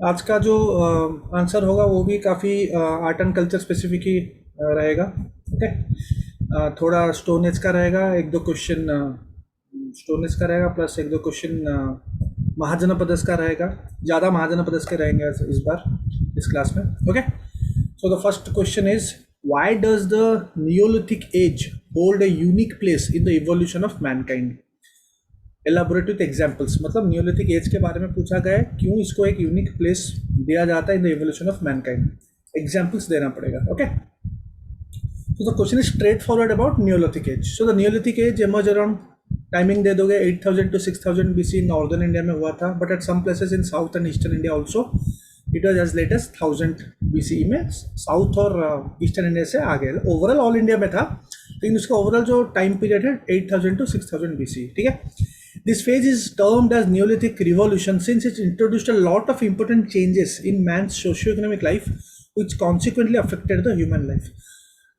आज का जो आंसर होगा वो भी काफ़ी आर्ट एंड कल्चर स्पेसिफिक ही रहेगा। ओके। थोड़ा स्टोन एज का रहेगा, एक दो क्वेश्चन स्टोन एज का रहेगा, प्लस एक दो क्वेश्चन महाजनपदस का रहेगा। ज़्यादा महाजनपदस के रहेंगे इस बार इस क्लास में। Okay. So the first question is, why does the Neolithic age hold a unique place in the evolution of mankind? Elaborate with examples, मतलब नियोलिथिक एज के बारे में पूछा गया है, क्यों इसको एक यूनिक प्लेस दिया जाता है in the evolution of mankind. Examples देना पड़ेगा। Okay. So the question is straight forward about Neolithic age. So the Neolithic age emerge around, timing दे दोगे 8000 to 6000 BC in northern India में हुआ था, but at some places in south and eastern India also it was as late as 1000 BCE में south और eastern India से आ गया। ओवरऑल ऑल इंडिया में था, लेकिन उसका ओवरऑल जो टाइम पीरियड है 8000 to 6000 BCE। ठीक है। This phase is termed as Neolithic Revolution since it introduced a lot of important changes in man's socio-economic life, which consequently affected the human life.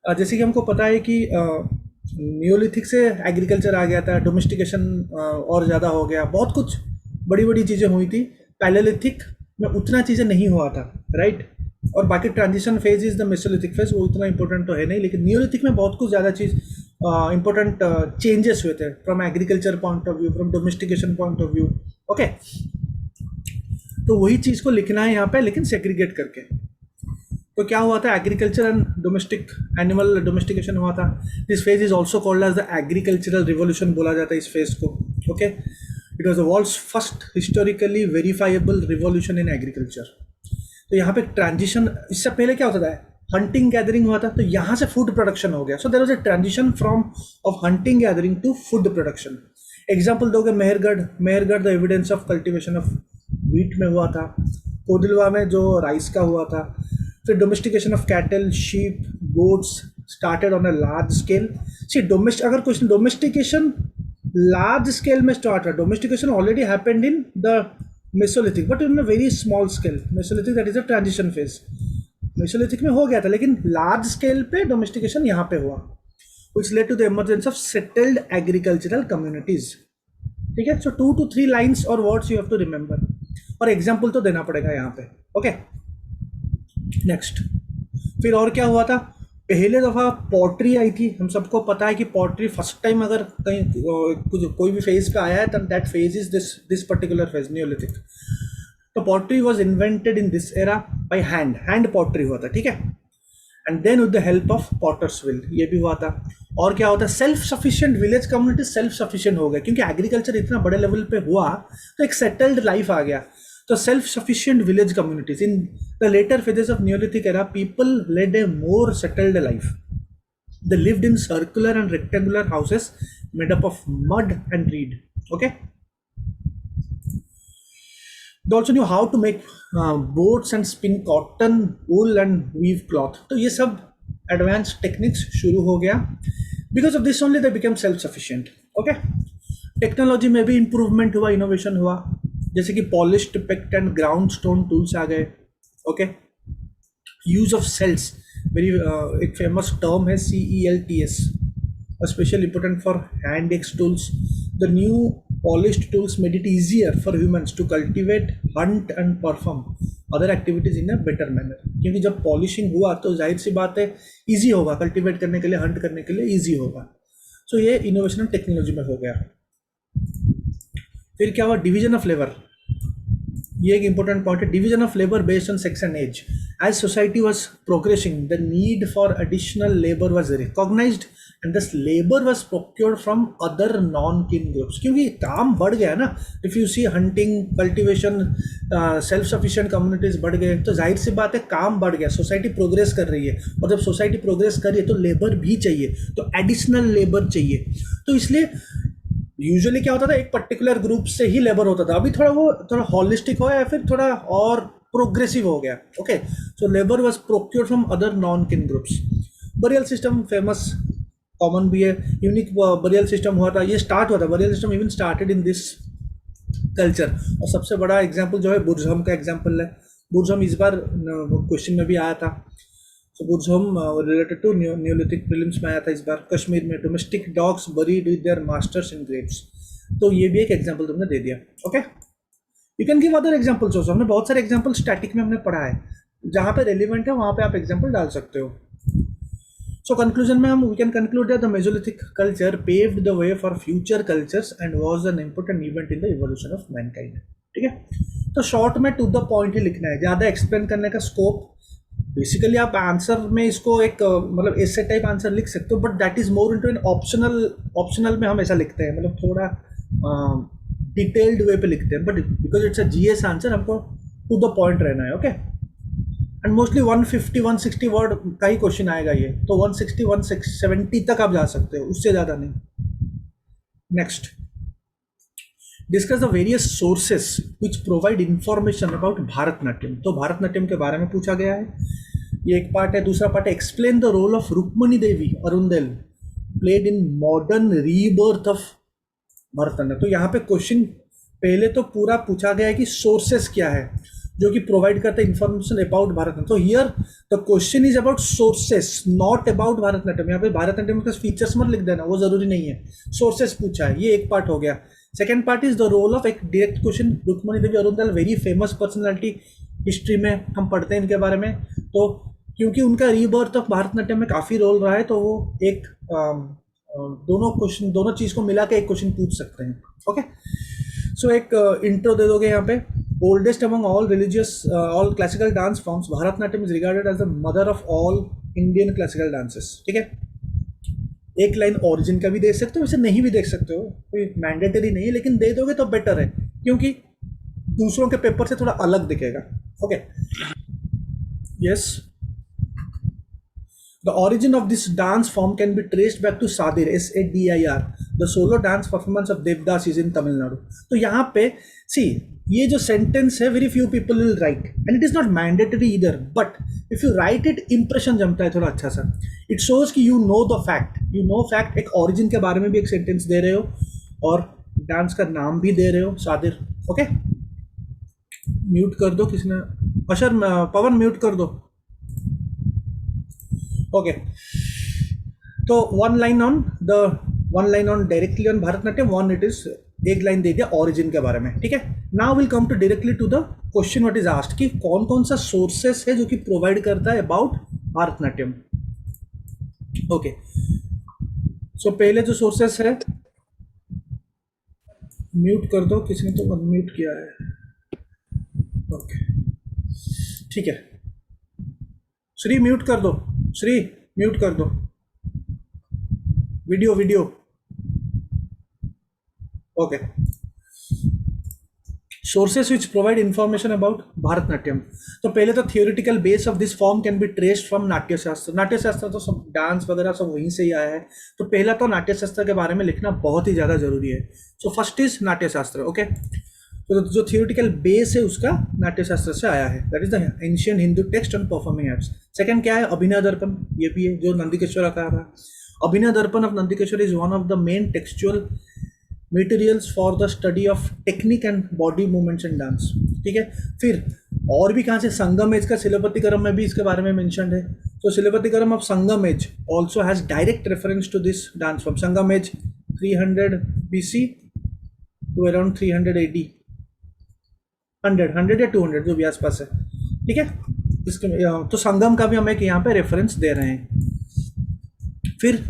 जैसे कि हमको पता है कि नियोलिथिक से एग्रीकल्चर आ गया था, डोमेस्टिकेशन और ज़्यादा हो गया, बहुत कुछ बड़ी बड़ी चीज़ें हुई थी। पैलेलिथिक में उतना चीज़ें नहीं हुआ था, राइट। और बाकी transition phase is the Mesolithic phase, वो उतना इंपॉर्टेंट तो है नहीं, लेकिन नियोलिथिक में बहुत कुछ ज़्यादा चीज़ इंपॉर्टेंट चेंजेस हुए थे from agriculture point of view, from domestication point of view. Okay. तो वही चीज़ को लिखना है यहाँ पे, लेकिन सेग्रीगेट करके। तो क्या हुआ था, agriculture and domestic animal domestication हुआ था। This phase is also called as the agricultural revolution बोला जाता है इस फेज को। Okay. It was the world's first historically verifiable revolution in agriculture. तो यहाँ पे ट्रांजिशन, इससे पहले क्या होता था, हंटिंग गैदरिंग हुआ था, तो यहाँ से फूड प्रोडक्शन हो गया। So there was a transition from of hunting gathering to food production. Example दोगे, Mehrgarh the evidence of cultivation of wheat में हुआ था। कोडिलवा में जो राइस का हुआ था। फिर domestication of cattle, sheep, goats started on a large scale. See अगर क्वेश्चन डोमेस्टिकेशन लार्ज स्केल में स्टार्ट हुआ, domestication already happened in the Mesolithic but in a very small scale. Mesolithic that is a transition phase. Mesolithic में हो गया था, लेकिन large scale पे domestication यहाँ पे हुआ, which led to the emergence of settled agricultural communities। ठीक है। सो 2 to 3 लाइन्स और words you have to remember, और एग्जाम्पल तो देना पड़ेगा यहाँ पे। ओके। नेक्स्ट, फिर और क्या हुआ था, पहले दफ़ा पॉटरी आई थी। हम सबको पता है कि पॉटरी फर्स्ट टाइम अगर कहीं कुछ कोई भी फेज पे आया है, तो that phase is this particular phase, Neolithic. तो pottery was invented in this era by hand pottery हुआ था। ठीक है। And then with the help of potter's wheel, ये भी हुआ था। और क्या होता है, self sufficient village community self sufficient हो गए, क्योंकि एग्रीकल्चर इतना बड़े लेवल पे हुआ तो एक सेटल्ड लाइफ आ गया। तो self sufficient village communities in the later phases of Neolithic era, people led a more settled life. They lived in circular and rectangular houses made up of mud and reed. Okay. They also knew how to make boats and spin cotton, wool and weave cloth. तो ये सब advanced techniques शुरू हो गया। Because of this only they became self-sufficient. Okay? Technology में भी improvement हुआ, innovation हुआ, जैसे कि polished picked and ground stone tools okay use. Of. Use very सेल्स, वेरी एक फेमस टर्म है CELTS, especially important for hand axe tools. The new polished tools made it easier for humans to cultivate, hunt and perform other activities in a better manner. क्योंकि जब polishing हुआ तो जाहिर सी बात है ईजी होगा, cultivate करने के लिए, हंट करने के लिए ईजी होगा। सो ये इनोवेशन एंड टेक्नोलॉजी में हो गया। फिर क्या हुआ, डिवीजन ऑफ लेबर, ये एक इंपॉर्टेंट पॉइंट है। Division of labour based on sex and age. As society was progressing, the need for additional labour was recognised and this labour was procured from other non kin groups, क्योंकि काम बढ़ गया ना। If you see hunting, cultivation, self sufficient communities बढ़ गए, तो जाहिर सी बात है काम बढ़ गया, सोसाइटी प्रोग्रेस कर रही है, और जब सोसाइटी प्रोग्रेस कर रही है तो लेबर भी चाहिए, तो एडिशनल लेबर चाहिए। तो इसलिए यूजुअली क्या होता था, एक पर्टिकुलर ग्रुप से ही लेबर होता था। अभी थोड़ा हॉलिस्टिक हो या फिर थोड़ा और प्रोग्रेसिव हो गया। Okay. So labour was procured from other non kin groups. Burial system famous, common भी है, यूनिक बरियल सिस्टम हुआ था, ये स्टार्ट हुआ था, burial system even started in this culture. और सबसे बड़ा एग्जाम्पल जो है बुर्जहम का एग्जाम्पल है। बुर्जहम इस बार क्वेश्चन में भी आया था। सो बुर्जहम रिलेटेड टू नियोलिथिक प्रीलिम्स में आया था इस बार। कश्मीर में domestic dogs buried with their masters in Graves, तो ये भी एक एग्जाम्पल तुमने दे दिया। Okay. You can give other examples also, हमने बहुत सारे एग्जाम्पल स्टैटिक में हमने पढ़ा है, जहाँ पे रेलिवेंट है वहाँ पे आप एग्जाम्पल डाल सकते हो. सो कंक्लूजन में हम we can conclude that the Mesolithic culture paved the way for future cultures and was an important event in the evolution of mankind. ठीक है, तो शॉर्ट में टू द पॉइंट ही लिखना है, ज़्यादा एक्सप्लेन करने का स्कोप. बेसिकली आप आंसर में इसको एक मतलब ऐसे टाइप आंसर लिख सकते हो, but that is more into an optional. Optional में हम ऐसा लिखते हैं, मतलब थोड़ा डिटेल्ड वे पे लिखते हैं, but because it's a GS answer हमको टू द पॉइंट रहना है. ओके, एंड मोस्टली 150 160 वर्ड का ही क्वेश्चन आएगा ये, तो 160 170 तक आप जा सकते हो, उससे ज़्यादा नहीं. Next, discuss the various sources which provide information about Bharatanatyam. तो भारतनाट्यम के बारे में पूछा गया है, ये एक पार्ट है. दूसरा पार्ट है explain the role of Rukmini Devi Arundale played in modern rebirth of Bharatanatyam. तो यहाँ पे क्वेश्चन पहले तो पूरा पूछा गया है कि सोर्सेस क्या है जो कि प्रोवाइड करता है इंफॉर्मेशन अबाउट भारतनाट्यम. तो here the question is about sources, not about Bharatanatyam. यहाँ पे भारतनाट्यम के फीचर्स मत लिख देना, वो जरूरी नहीं है. सोर्सेस पूछा है, ये एक पार्ट हो गया. Second part is the role of, एक direct question, Rukmini Devi Arundale very famous personality, history में हम पढ़ते हैं इनके बारे में. तो क्योंकि उनका रीबर्थ ऑफ भारतनाट्यम में काफ़ी रोल रहा है, तो वो एक दोनों क्वेश्चन, दोनों चीज़ को मिला के एक क्वेश्चन पूछ सकते हैं. ओके, सो एक इंट्रो दे दोगे यहाँ पे. Oldest among all religious all classical dance forms, Bharatanatyam is regarded as the mother of all Indian classical dances. ठीक है, एक लाइन ओरिजिन का भी दे सकते हो, वैसे नहीं भी देख सकते हो, कोई मैंडेटरी नहीं है, लेकिन दे दोगे तो बेटर है, क्योंकि दूसरों के पेपर से थोड़ा अलग दिखेगा. Okay, yes. The origin of this dance form can be traced back to Sadir, SADIR, the solo dance performance of Devdas is in Tamil Nadu. तो यहाँ पे see, ये जो सेंटेंस है very few people will write, and it is not mandatory इधर, but if you write it impression जमता है थोड़ा अच्छा सा. इट शोज कि you know the fact, you know fact. एक ओरिजिन के बारे में भी एक सेंटेंस दे रहे हो और डांस का नाम भी दे रहे हो, सादिर. ओके, म्यूट कर दो किसने, अशर पवन म्यूट कर दो. ओके, तो one line on directly on Bharatanatyam, one it is एक लाइन दे दिया ओरिजिन के बारे में. ठीक है, now will come to directly to the question what is asked, कि कौन कौन सा सोर्सेस है जो कि प्रोवाइड करता है अबाउट भारतनाट्यम. ओके, सो पहले जो सोर्सेस है, म्यूट कर दो, किसने तो अनम्यूट किया है. ओके, ठीक है, श्री म्यूट कर दो, श्री म्यूट कर दो video. Okay, sources which provide information about Bharatanatyam. तो पहले तो theoretical base of this form can be traced from Natyashastra. Natyashastra तो सब डांस वगैरह सब वहीं से ही आया है, तो पहला तो नाट्यशास्त्र के बारे में लिखना बहुत ही ज़्यादा जरूरी है. So first is Natyashastra. Okay, तो जो थियोरिटिकल बेस है उसका नाट्यशास्त्र से आया है, that is the ancient Hindu text on performing arts. Second क्या है, अभिनय दर्पण, ये भी है जो नंदिकेश्वर का रहा. अभिनय दर्पण of Nandikeshwar is one of the main textual materials for the study of technique and body movements in dance. ठीक है, फिर और भी कहाँ से, संगम एज का शिलापतिकरम में भी इसके बारे में मेंशन है. तो Silappatikaram of Sangam age also has direct reference to this dance form. Sangam age 300 BC to around 300 AD, 100 या 200 जो भी आसपास है. ठीक है, इसके तो संगम का भी हम एक यहाँ पे रेफरेंस दे रहे हैं. फिर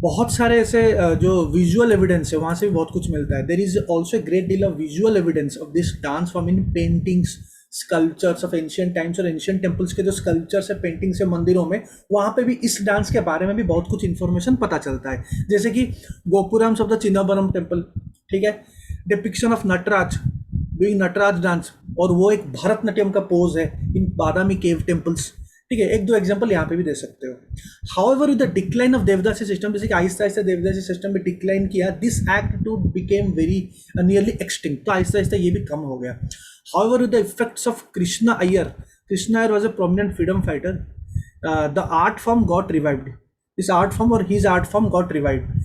बहुत सारे ऐसे जो विजुअल एविडेंस है वहाँ से भी बहुत कुछ मिलता है. There is also great deal of visual evidence of this dance form in paintings, sculptures of ancient times और एंशियंट टेम्पल्स के जो स्कल्पचर्स है, पेंटिंग्स है मंदिरों में, वहाँ पे भी इस डांस के बारे में भी बहुत कुछ इन्फॉर्मेशन पता चलता है. जैसे कि gopurams of the Chidambaram temple, ठीक है, depiction of Nataraja doing Nataraja dance, और वो एक भारतनाट्यम का पोज है इन बादामी केव टेम्पल्स. ठीक है, एक दो एग्जांपल यहाँ पे भी दे सकते हो. However with the decline of devadasi system, जैसे कि आहिस्ता आहिस्ता देवदासी सिस्टम भी डिक्लाइन किया, this act to became very nearly extinct, तो आहिस्ता आहिस्ता ये भी कम हो गया. However with the effects of Krishna Iyer was a prominent freedom fighter, the art form got revived. This art form और his art form got revived.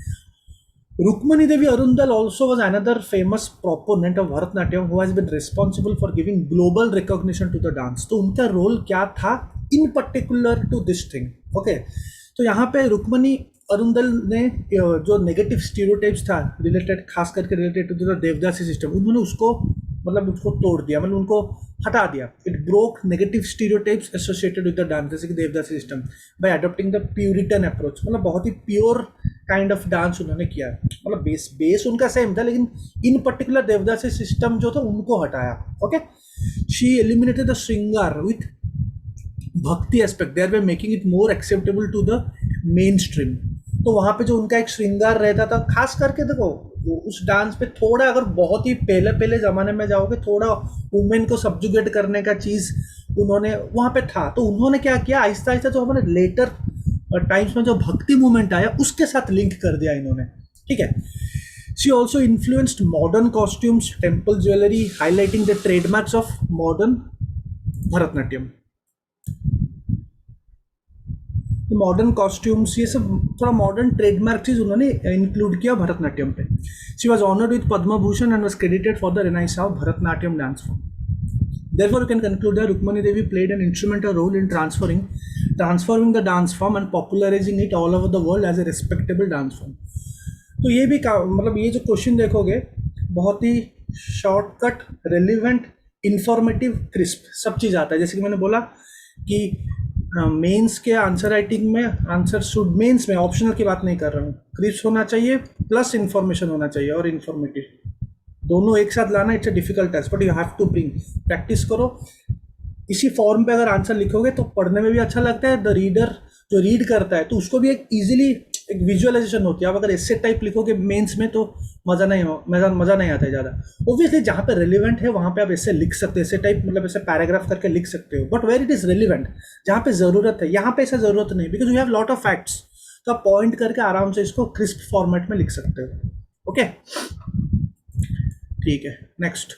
Rukmani Devi Arundel also was another famous proponent of Bharatanatyam who has been responsible for giving global recognition to the dance. तो उनका role क्या था in particular to this thing? Okay, तो यहाँ पे रुक्मणी अरुंदल ने जो negative stereotypes था रिलेटेड, खास करके related to the devadasi system, उन्होंने उसको मतलब उसको तोड़ दिया, मतलब उनको हटा दिया. It broke negative stereotypes associated with the dance, जैसे कि devadasi system, by adopting the puritan approach. मतलब बहुत ही प्योर काइंड ऑफ डांस उन्होंने किया. मतलब बेस उनका सेम था, लेकिन इन पर्टिकुलर देवदासी सिस्टम जो था उनको हटाया. Okay. She eliminated the shringar with bhakti aspect, thereby making it more acceptable to the mainstream. तो वहाँ पे जो उनका एक श्रृंगार रहता था, खास करके देखो उस डांस पे थोड़ा, अगर बहुत ही पहले पहले ज़माने में जाओगे, थोड़ा वुमेन को सब्जुगेट करने का चीज़ उन्होंने वहाँ पे था. तो उन्होंने क्या किया, आहिस्ता आहिस्ता जो हमारे लेटर टाइम्स में जो भक्ति मूवमेंट आया उसके साथ लिंक कर दिया इन्होंने. ठीक है. She also influenced modern costumes, temple jewellery, highlighting the trademarks of modern Bharatanatyam. Modern costumes, ये सब थोड़ा मॉडर्न ट्रेडमार्क चीज उन्होंने इंक्लूड किया भरतनाट्यम पे. She was honoured with Padma Bhushan and was credited for the renaissance of Bharatanatyam dance form. Therefore, you can conclude that Rukmani Devi played an instrumental role in transforming the dance form and popularizing it all over the world as a respectable dance form. तो ये भी मतलब ये जो question देखोगे, बहुत ही shortcut, relevant, informative, crisp सब चीज़ आता है. जैसे कि मैंने बोला कि मेंस के आंसर राइटिंग में, आंसर शुड, मेंस में ऑप्शनल की बात नहीं कर रहा हूँ, क्रिस्प होना चाहिए प्लस इंफॉर्मेशन होना चाहिए, और इंफॉर्मेटिव दोनों एक साथ लाना it's a difficult task, but you have to bring. Practice करो. इसी फॉर्म पे अगर आंसर लिखोगे तो पढ़ने में भी अच्छा लगता है. द रीडर जो रीड करता है तो उसको भी एक इजीली एक विजुअलाइजेशन होती है. अब अगर एसे टाइप लिखोगे मेंस में तो मज़ा नहीं आता है ज़्यादा. ऑब्वियसली जहाँ पे रेलिवेंट है वहाँ पे आप ऐसे लिख सकते हो, ऐसे टाइप मतलब ऐसे पैराग्राफ करके लिख सकते हो. But where it is relevant, जहाँ पे ज़रूरत है, यहाँ पे ऐसा ज़रूरत नहीं, because you have lot of facts. तो आप पॉइंट करके आराम से इसको क्रिस्प फॉर्मेट में लिख सकते हो. ओके, ठीक है. Next,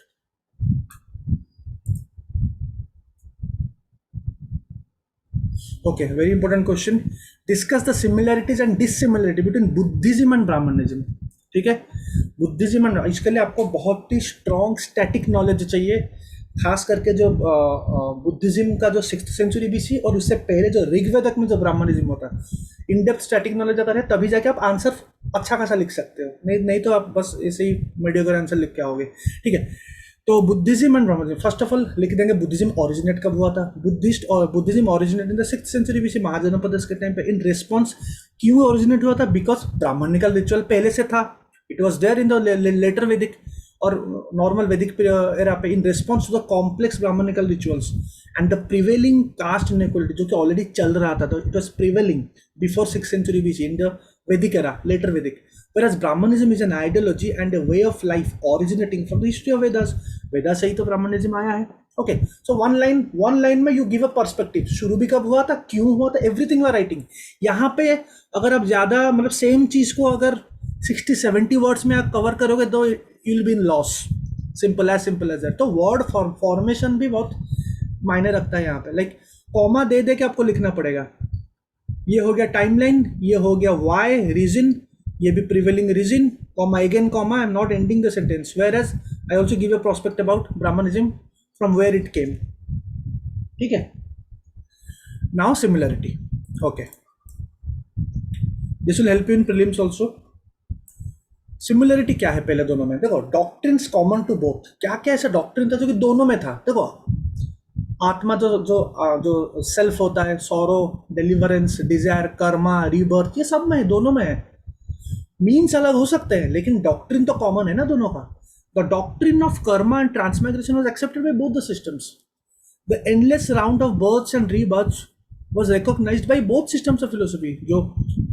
okay, very important question. Discuss the similarities and dissimilarity between Buddhism and Brahmanism. ठीक है. बुद्धिज्म एंड, इसके लिए आपको बहुत ही स्ट्रॉन्ग स्टैटिक नॉलेज चाहिए, खास करके जो बुद्धिज्म का जो 6th सेंचुरी बीसी और उससे पहले जो ऋग्वेदक में जो ब्राह्मणिज्म होता है, इन डेप्थ स्टैटिक नॉलेज अगर है तभी जाके आप आंसर अच्छा खासा लिख सकते हो. नहीं तो आप बस ऐसे ही मीडियोकर आंसर लिख के आओगे. ठीक है. तो Buddhism and Brahmanism, first of all लिख देंगे बुद्धिज्म ओरिजिनेट कब हुआ था. Buddhism originate in the 6th century BC, Mahajanapada के टाइम पे. इन रिस्पॉन्स क्यों ओरिजिनेट हुआ था, बिकॉज ब्राह्मणिकल रिचुअल पहले से था, it was there in the later Vedic और नॉर्मल वैदिक एरा पे. In response to the complex Brahmanical rituals and the prevailing caste inequality जो कि ऑलरेडी चल रहा था, तो it was prevailing before 6th century BC in the Vedic era, later Vedic. Whereas Brahmanism is an ideology and a way of life originating from the history of Vedas. Vedas से ही तो Brahmanism आया है. Okay, so one line में you give a perspective. शुरू भी कब हुआ था, क्यों हुआ था, everything we are writing. यहाँ पे अगर आप ज़्यादा मतलब सेम चीज़ को अगर 60-70 वर्ड्स में आप कवर करोगे तो you will be in loss. Simple as that. तो वर्ड फॉर्मेशन भी बहुत मायने रखता है यहाँ पे. लाइक कॉमा दे के आपको लिखना पड़ेगा. ये हो गया टाइमलाइन, ये हो गया वाई रीजन, ये भी prevailing reason, comma again comma, I am not ending the sentence. Where as I also give a prospect about Brahmanism from where it came. ठीक है. Now similarity. Okay, this will help you in prelims also. Similarity क्या है पहले दोनों में, देखो doctrines common to both. क्या क्या ऐसा डॉक्ट्रिन था जो कि दोनों में था. देखो आत्मा जो सेल्फ होता है, सोरो, डिलीवरेंस, डिजायर, कर्मा, रीबर्थ, ये सब में दोनों में है. मीन्स अलग हो सकते हैं लेकिन डॉक्ट्रिन तो कॉमन है ना दोनों का. The doctrine of karma and transmigration was accepted by both the systems. The endless round of births and rebirths was recognised by both systems of philosophy. जो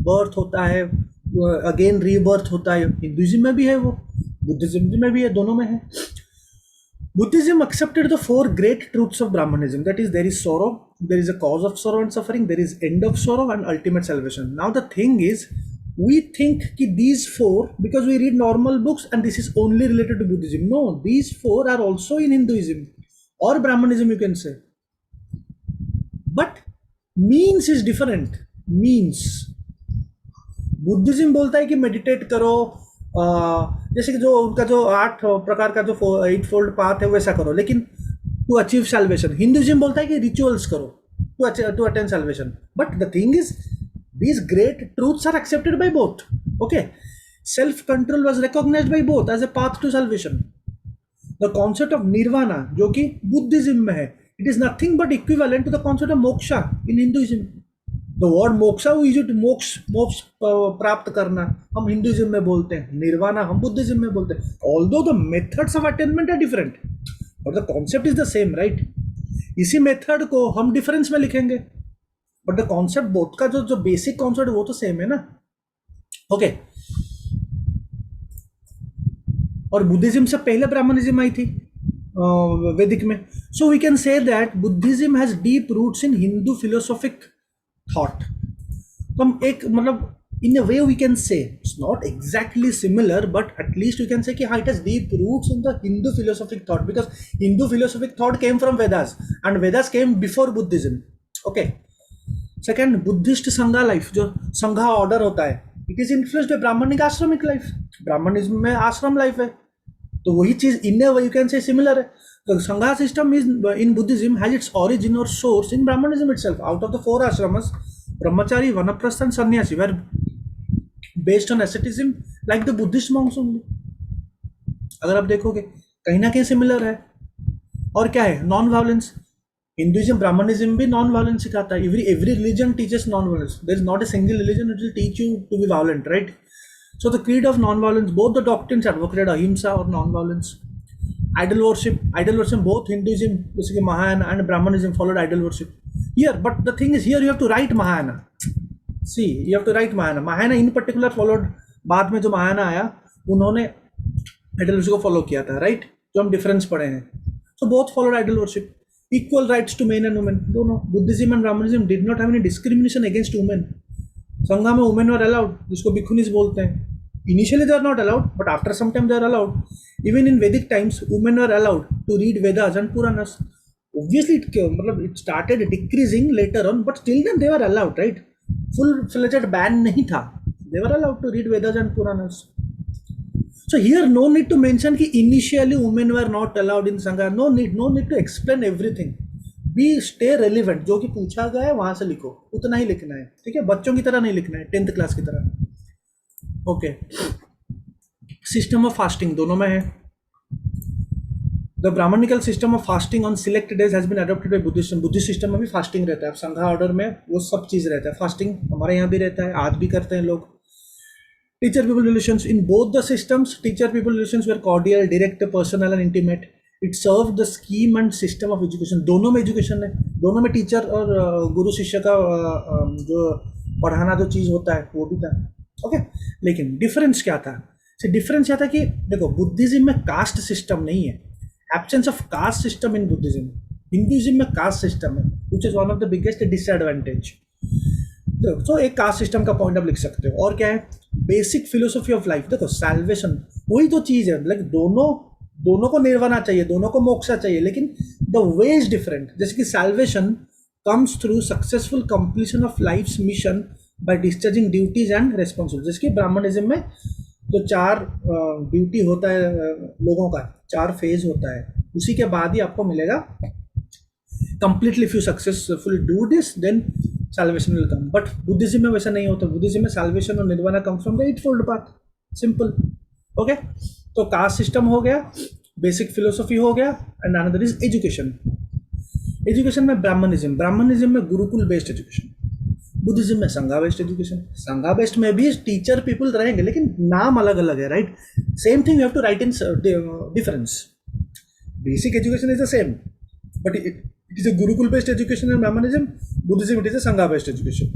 बर्थ होता है अगेन रीबर्थ होता है, हिंदुइज्म में भी है, वो बुद्धिज्म में भी है, दोनों में है. Buddhism accepted the 4 great truths of Brahmanism. That is, there is sorrow, there is a cause of sorrow and suffering, there is end of sorrow and ultimate salvation. Now the thing is, we think that these 4, because we read normal books and this is only related to Buddhism. No, these 4 are also in Hinduism or Brahmanism you can say. But means is different. Means. Buddhism बोलता है कि meditate करो, जैसे कि जो उनका जो 8 प्रकार का जो 8 फोल्ड पाथ है वैसा करो, लेकिन टू अचीव सैल्वेशन. हिंदुइज्म बोलता है कि रिचुअल्स करो to attain salvation. But the thing is these great truths are accepted by both. Okay, self control was recognised by both as a path to salvation. The concept of nirvana जो कि Buddhism में है, it is nothing but equivalent to the concept of moksha in Hinduism. The word moksha is it moksha, मोक्ष प्राप्त करना हम Hinduism में बोलते हैं, निर्वाणा हम बुद्धिज्म में बोलते हैं। Although the methods of attainment are different but the concept is the same, right. इसी मेथड को हम डिफरेंस में लिखेंगे बट द कॉन्सेप्ट बोथ का जो बेसिक कॉन्सेप्ट वो तो सेम है ना। ओके और बुद्धिज्म से पहले ब्राह्मणिज्म आई थी वैदिक में। So we can say that Buddhism has deep roots in Hindu philosophic thought. तो हम एक मतलब in a way we can say it's not exactly similar but at least we can say कि हाँ it has deep roots in the Hindu philosophic thought because Hindu philosophic thought came from Vedas and Vedas came before Buddhism. Okay second, Buddhist sangha life जो sangha order होता है it is influenced by Brahmanic ashramic life. Brahmanism में ashram life है तो वही चीज in a way you can say similar है। The Sangha system is in Buddhism has its origin or source in Brahmanism itself. Out of the 4 ashramas, Brahmachari, Vanaprastha and Sannyasi were based on asceticism like the Buddhist monks only. अगर आप देखोगे कहीं ना कहीं similar है। और क्या है, नॉन वायलेंस। हिंदुइज्म ब्राह्मणिज्म भी नॉन वायलेंस सिखाता है। Every religion teaches non violence. There is not a single religion it will teach you to be violent, right. So the creed of non violence, both the doctrines advocated ahimsa और non violence. Idol worship, both Hinduism, basically Mahayana and Brahmanism followed idol worship. Here, but the thing is here you have to write Mahayana. See, you have to write Mahayana. Mahayana in particular followed, बाद में जो Mahayana आया उन्होंने idol worship को follow किया था, right? जो हम difference पढ़े हैं. So both followed idol worship. Equal rights to men and women. दोनों. Buddhism and Brahmanism did not have any discrimination against women. संघा में women were allowed, जिसको भिक्षुनीस बोलते हैं. Initially they are not allowed, but after some time they are allowed. Even in Vedic times, women were allowed to read Vedas and Puranas. Obviously, it started decreasing later on, but still then they were allowed, right? Full-fledged ban nahi tha. They were allowed to read Vedas and Puranas. So here, no need to mention कि initially women were not allowed in Sangha. No need to explain everything. Be stay relevant. जो कि पूछा गया है वहाँ से लिखो, उतना ही लिखना है, ठीक है? बच्चों की तरह नहीं लिखना है, 10th क्लास की तरह। ओके सिस्टम ऑफ फास्टिंग दोनों में है। The Brahmanical system of fasting on select days has been adopted by Buddhism. Buddhist system में भी फास्टिंग रहता है। संघा ऑर्डर में वो सब चीज़ रहता है। फास्टिंग हमारे यहाँ भी रहता है, आज भी करते हैं लोग। Teacher people relations in both the systems, teacher people relations were cordial, direct, personal and intimate. It serve the scheme and system of education. दोनों में एजुकेशन है, दोनों में टीचर और गुरु शिष्य का जो पढ़ाना जो चीज़ होता है वो भी था। ओके लेकिन डिफरेंस क्या था? डिफरेंस क्या था कि देखो बुद्धिज्म में कास्ट सिस्टम नहीं है, absence of caste system in Buddhism. Hinduism में कास्ट सिस्टम है which is one of the biggest disadvantage. तो एक कास्ट सिस्टम का पॉइंट आप लिख सकते हो। और क्या है, बेसिक फिलोसॉफी ऑफ लाइफ। देखो सैल्वेशन वही तो चीज़ है, लाइक दोनों को निर्वाणा चाहिए, दोनों को मोक्षा चाहिए, लेकिन द वे इज डिफरेंट। जैसे कि salvation comes through successful completion of life's mission by discharging duties and responsibilities. जैसे कि ब्राह्मणिज्म में जो 4 ड्यूटी होता है लोगों का, 4 फेज होता है, उसी के बाद ही आपको मिलेगा completely. If you successful do this then salvation will come. But Buddhism में वैसा नहीं होता। बुद्धिज्म में सैल्वेशन और nirvana comes from the 8-fold path, simple. Okay तो कास्ट सिस्टम हो गया, बेसिक फिलोसॉफी हो गया, and another is education. Education में ब्राह्मणिज्म में गुरुकुल बेस्ड एजुकेशन, बुद्धिज्म में संघा बेस्ड एजुकेशन। संघा बेस्ड में भी टीचर पीपल रहेंगे लेकिन नाम अलग अलग है, right. Same thing you have to write in difference. Basic education is the same but it is a gurukul based education in Brahmanism. Buddhism it is a sangha based education.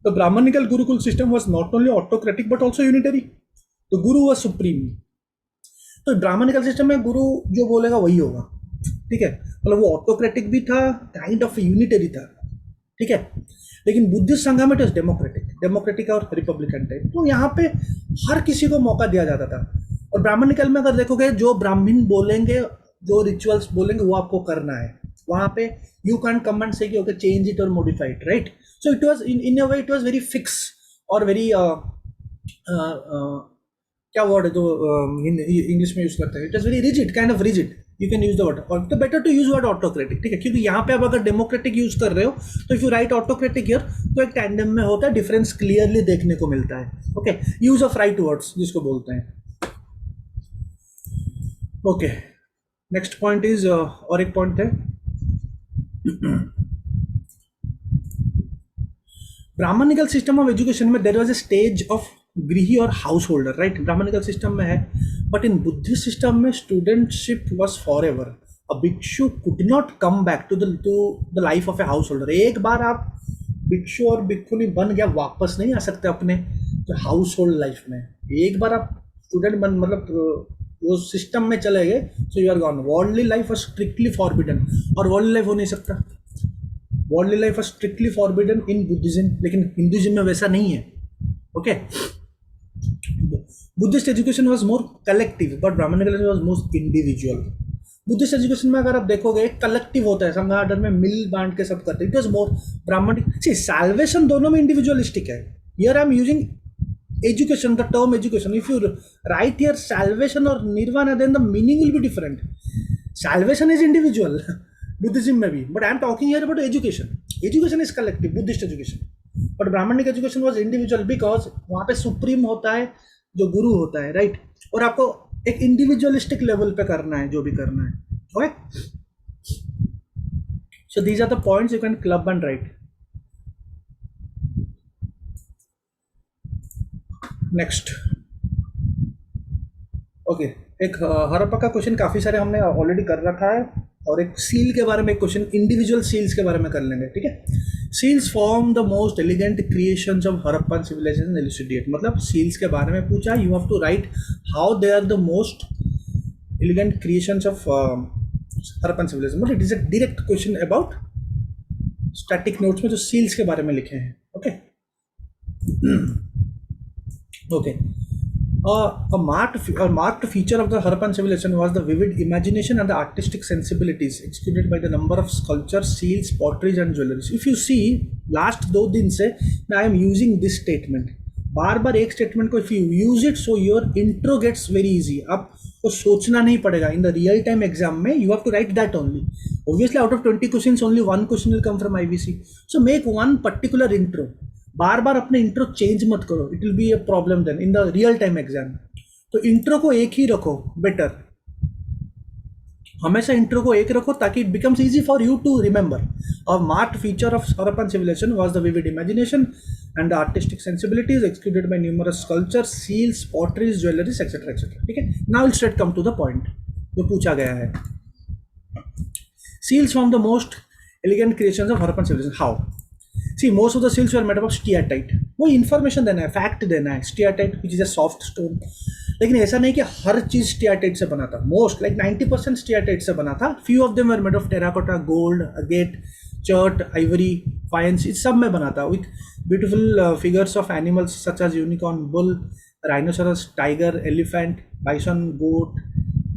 The Brahmanical gurukul system was not only autocratic but also unitary. The guru was supreme. तो Brahmanical system में गुरु जो बोलेगा वही होगा, ठीक है। मतलब वो ऑटोक्रेटिक भी था, काइंड ऑफ यूनिटरी था, ठीक है। लेकिन बुद्धिस्ट संघा में डेमोक्रेटिक और रिपब्लिकन टाइप। तो यहाँ पे हर किसी को मौका दिया जाता था। और ब्राह्मणिकल में अगर देखोगे जो ब्राह्मण बोलेंगे, जो रिचुअल्स बोलेंगे वो आपको करना है। वहाँ पे you can come and say कि ओके चेंज इट और modify it, right. So it was in a way it was very fix और वेरी क्या वर्ड है जो इंग्लिश में यूज करते हैं, it was very rigid, kind of rigid. You can use the word, और तो better to use word autocratic, ठीक है। क्योंकि यहाँ पे आप अगर डेमोक्रेटिक यूज कर रहे हो तो if you right autocratic here तो एक टैंडम में होता है, डिफरेंस क्लियरली देखने को मिलता है। Okay use of right words जिसको बोलते हैं। ओके नेक्स्ट पॉइंट इज और एक पॉइंट है ब्राह्मणिकल सिस्टम ऑफ एजुकेशन में there was a stage of grihi और house holder, right? Brahmanical system में है, बट इन बुद्धिस्ट सिस्टम में studentship was for ever. A bhikshu could not come back to the life of a house holder. एक बार आप भिक्षु और भिक्षुनी बन गया, वापस नहीं आ सकते अपने हाउस होल्ड लाइफ में। एक बार आप स्टूडेंट बन मतलब वो सिस्टम में चले गए, so you are gone. Worldly life was strictly forbidden, और वर्ल्डली लाइफ हो नहीं सकता। Worldly life was strictly forbidden in Buddhism, लेकिन हिंदुइज्म में वैसा नहीं है। Okay, Buddhist education was more collective, but Brahmanical was more individual. Buddhist education में अगर आप देखोगे कलेक्टिव होता है, संघाटन में मिल बांट के सब करते हैं। It was more Brahmanic. See salvation दोनों में इंडिविजुअलिस्टिक है। Here I am using education, the term education. If you write here salvation or nirvana, then the meaning will be different. Salvation is individual, Buddhism में भी, but I am talking here about education. Education is collective, Buddhist education. But Brahmanic education was individual because वहाँ पे supreme होता है जो गुरु होता है, right? और आपको एक individualistic level पे करना है जो भी करना है, okay? So these are the points you can club and write. Next, okay, एक हड़प्पा का क्वेश्चन काफ़ी सारे हमने ऑलरेडी कर रखा है, और एक सील के बारे में एक क्वेश्चन, इंडिविजुअल सील्स के बारे में कर लेंगे, ठीक है? Seals form the most elegant creations of Harappan civilization elucidate. मतलब सील्स के बारे में पूछा, you have to write how they are the most elegant creations of Harappan civilization. मतलब it is a direct question about static notes में जो seals के बारे में लिखे हैं, okay? Okay. A marked feature of the Harappan civilization was the vivid imagination and the artistic sensibilities executed by the number of sculptures, seals, potteries and jewelries. If you see, last 2 दिन से I am using this statement. बार बार एक statement को if you use it, so your intro gets very easy. आपको सोचना नहीं पड़ेगा. In the real time exam में you have to write that only. Obviously, out of 20 questions, only 1 question will come from IVC. So make one particular intro. बार बार अपने intro change मत करो, it will be a problem then in the real time exam. तो intro को एक ही रखो, better. हमेशा intro को एक रखो ताकि it becomes easy for you to remember. और marked feature of Harappan civilization was the vivid imagination and the artistic sensibilities executed by numerous sculptures, seals, potteries, jewelleries etcetera etcetera. ठीक है, now will straight come to the point जो पूछा गया है। Seals from the most elegant creations of Harappan civilization. How? See, most of the seals were made up of steatite. वो information देना है, fact देना है। Steatite which is a soft stone, लेकिन ऐसा नहीं कि हर चीज स्टीयाटाइट से बना था। मोस्ट लाइक 90% स्टीयाटाइट से बना था। Few of them were made of terracotta, gold, agate, chert, ivory, faience, इस सब में बना था। With beautiful figures of animals such as unicorn, bull, rhinoceros, tiger, elephant, bison, goat,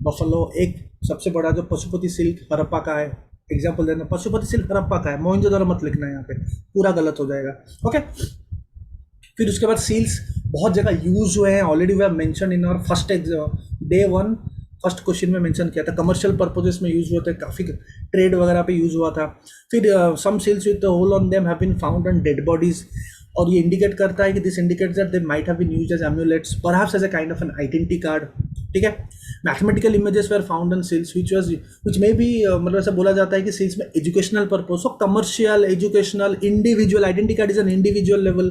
buffalo. एक सबसे बड़ा जो पशुपति सिल्क हड़प्पा का है, एग्जाम्पल देना, पशुपति सिल्क हड़प्पा का है, मोहनजोदड़ो मत लिखना है, यहाँ पे पूरा गलत हो जाएगा, ओके? फिर उसके बाद सील्स बहुत जगह यूज हुए हैं, already we have mention in our first day 1 first question में मेंशन किया था। कमर्शियल पर्पजेस में यूज हुए थे, काफ़ी ट्रेड वगैरह पे यूज हुआ था। फिर some seals with the hole on them have been found on dead bodies, और ये इंडिकेट करता है कि this indicates that they might have been used as amulets, perhaps as a kind of an identity card. ठीक है, mathematical images were found on seals which में भी मतलब ऐसा बोला जाता है कि सील्स में educational purpose, so commercial, educational, individual, identity card is an individual level,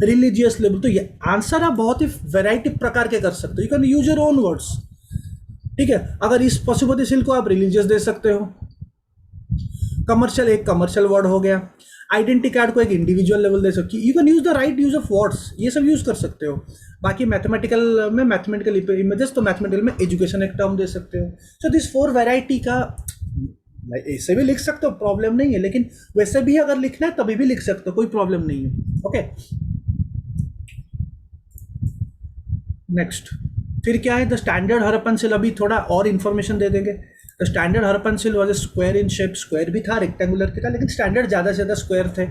religious level. तो ये आंसर आप बहुत ही वेराइटी प्रकार के कर सकते हो, you can use your own words. ठीक है, अगर इस पशुपति सिल्क को आप रिलीजियस दे सकते हो, कमर्शियल एक कमर्शियल वर्ड हो गया, आइडेंटिटी कार्ड को एक इंडिविजुअल लेवल दे सकते हो। You can use the right use of words, ये सब यूज कर सकते हो। बाकी मैथमेटिकल में मैथमेटिकल इमेजेस, तो मैथमेटिकल में एजुकेशन एक टर्म दे सकते हो। सो दिस 4 वैरायटी का ऐसे भी लिख सकते हो, प्रॉब्लम नहीं है, लेकिन वैसे भी अगर लिखना है तभी भी लिख सकते हो, कोई प्रॉब्लम नहीं है, ओके? नेक्स्ट, फिर क्या है द स्टैंडर्ड हड़प्पन सिल। अभी थोड़ा और इन्फॉर्मेशन दे देंगे। द स्टैंडर्ड हड़प्पन सिल was a square in shape, square भी था, रेक्टेंगुलर भी था, लेकिन स्टैंडर्ड ज़्यादा से ज़्यादा स्क्वायर थे।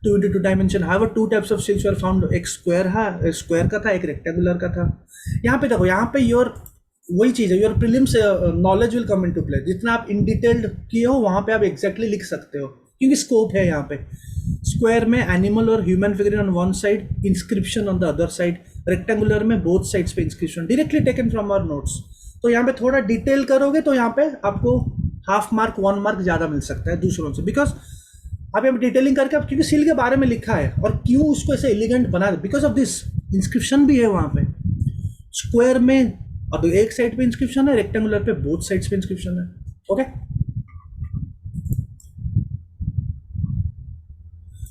2x2 dimension. However 2 types of seals were found, एक स्क्वायर का था, एक रेक्टेंगुलर का था। यहाँ पे देखो, यहाँ पे योर वही चीज़ है, your prelims knowledge will come into play. जितना आप इन डिटेल्ड किए हो वहाँ पे आप एग्जैक्टली लिख सकते हो, क्योंकि स्कोप है यहाँ पे। स्क्वायर में एनिमल और human figure on one side, inscription on the other side. Rectangular में बोथ साइड्स पे inscription, directly taken from our notes. तो यहाँ पे थोड़ा डिटेल करोगे तो यहाँ पे आपको हाफ मार्क 1 मार्क ज़्यादा मिल सकता है दूसरों से, बिकॉज आप यहाँ पे डिटेलिंग करके आप क्योंकि सील के बारे में लिखा है और क्यों उसको ऐसे एलिगेंट बना, बिकॉज ऑफ दिस इंस्क्रिप्शन भी है वहाँ पे स्क्वायर में। अब एक साइड पे इंस्क्रिप्शन है, रेक्टेंगुलर पे बोथ साइड्स पे इंस्क्रिप्शन है। ओके,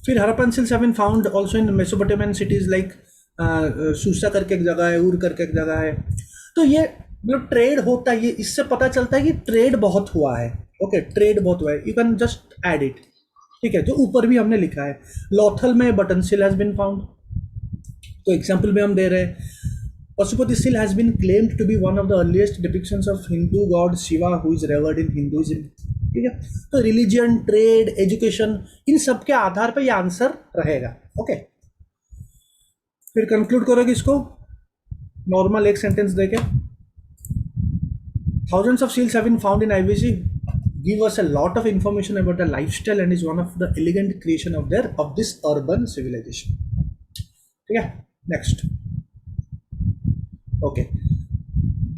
फिर Harappan seals have been found also in Mesopotamian cities like Susa करके एक जगह है, ऊर करके एक जगह है। तो ये मतलब ट्रेड होता है, ये इससे पता चलता है कि ट्रेड बहुत हुआ है। ओके, ट्रेड बहुत हुआ है, you can just add it, ठीक है, जो ऊपर भी हमने लिखा है। लॉथल में button seal has been found, तो एग्जाम्पल में हम दे रहे हैं Pashupati seal has been claimed to be one of the earliest depictions of Hindu god Shiva who is revered in Hinduism. ठीक है, तो रिलीजियन, ट्रेड, एजुकेशन, इन सब के आधार पर ये आंसर रहेगा। ओके, फिर कंक्लूड करोगे इसको नॉर्मल एक सेंटेंस देके। Thousands of seals have been found in IBC, give us a lot of information about the lifestyle and is one of the elegant creation of this urban civilization. ठीक है, next. Okay,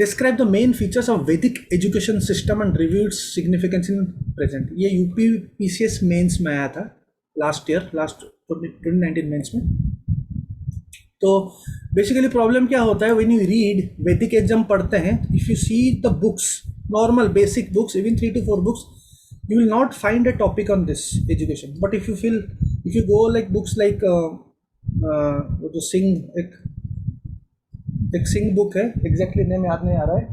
describe the main features of Vedic education system and review its significance in present. ये UP PCS mains में आया था last 2019 mains में। तो basically problem क्या होता है, व्हेन यू रीड वैदिक एग्जाम पढ़ते हैं, if you see the books, normal basic books, even 3 to 4 books, you will not find a topic on this education. But if you go like books like वो जो सिंह, एक Singh book है, exactly name याद नहीं आ रहा है,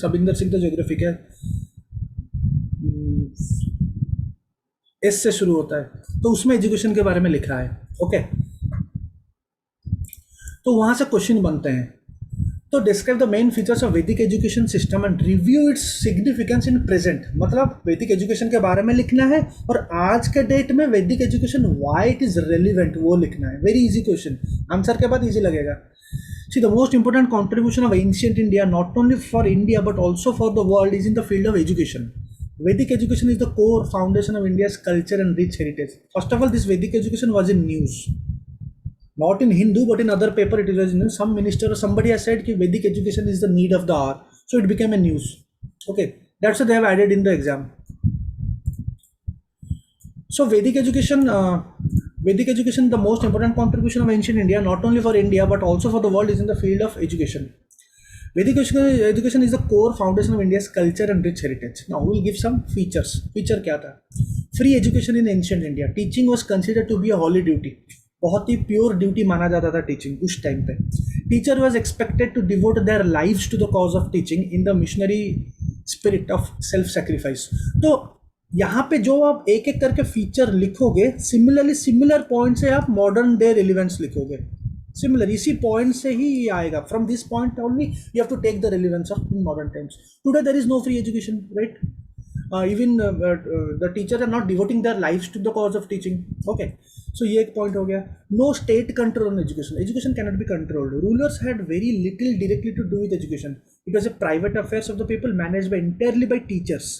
सबिंदर सिंह द ज्योग्राफिक है, एस से शुरू होता है, तो उसमें एजुकेशन के बारे में लिखा है। ओके, तो वहां से क्वेश्चन बनते हैं। तो describe the main features of Vedic education system and review its significance in present, मतलब वैदिक एजुकेशन के बारे में लिखना है और आज के डेट में वैदिक education why it is relevant वो लिखना है। वेरी इजी क्वेश्चन, आंसर के बाद इजी लगेगा। See, the most important contribution of ancient India, not only for India but also for the world, is in the field of education. Vedic education is the core foundation of India's culture and rich heritage. First of all, this Vedic education was in news, not in Hindu but in other paper. It was in some minister or somebody has said that Vedic education is the need of the hour, so it became a news. Okay, that's what they have added in the exam. So Vedic education, the most important contribution of ancient India, not only for India but also for the world, is in the field of education. Vedic education is the core foundation of India's culture and rich heritage. Now we will give some features. Feature क्या था? Free education in ancient India. Teaching was considered to be a holy duty. बहुत ही pure duty माना जाता था teaching उस time पे। Teacher was expected to devote their lives to the cause of teaching in the missionary spirit of self sacrifice. तो यहाँ पे जो आप एक एक करके फीचर लिखोगे, सिमिलर पॉइंट से आप मॉडर्न डे रिलेवेंस लिखोगे। सिमिलर इसी पॉइंट से ही ये आएगा, from this point only you have to take the relevance of in modern times. Today there is no free education, right? Even the teachers are not devoting their lives to the cause of teaching. Okay, so ये एक point हो गया। No state control on education. Education cannot be controlled. Rulers had very little directly to do with education. It was a private affairs of the people managed entirely by teachers.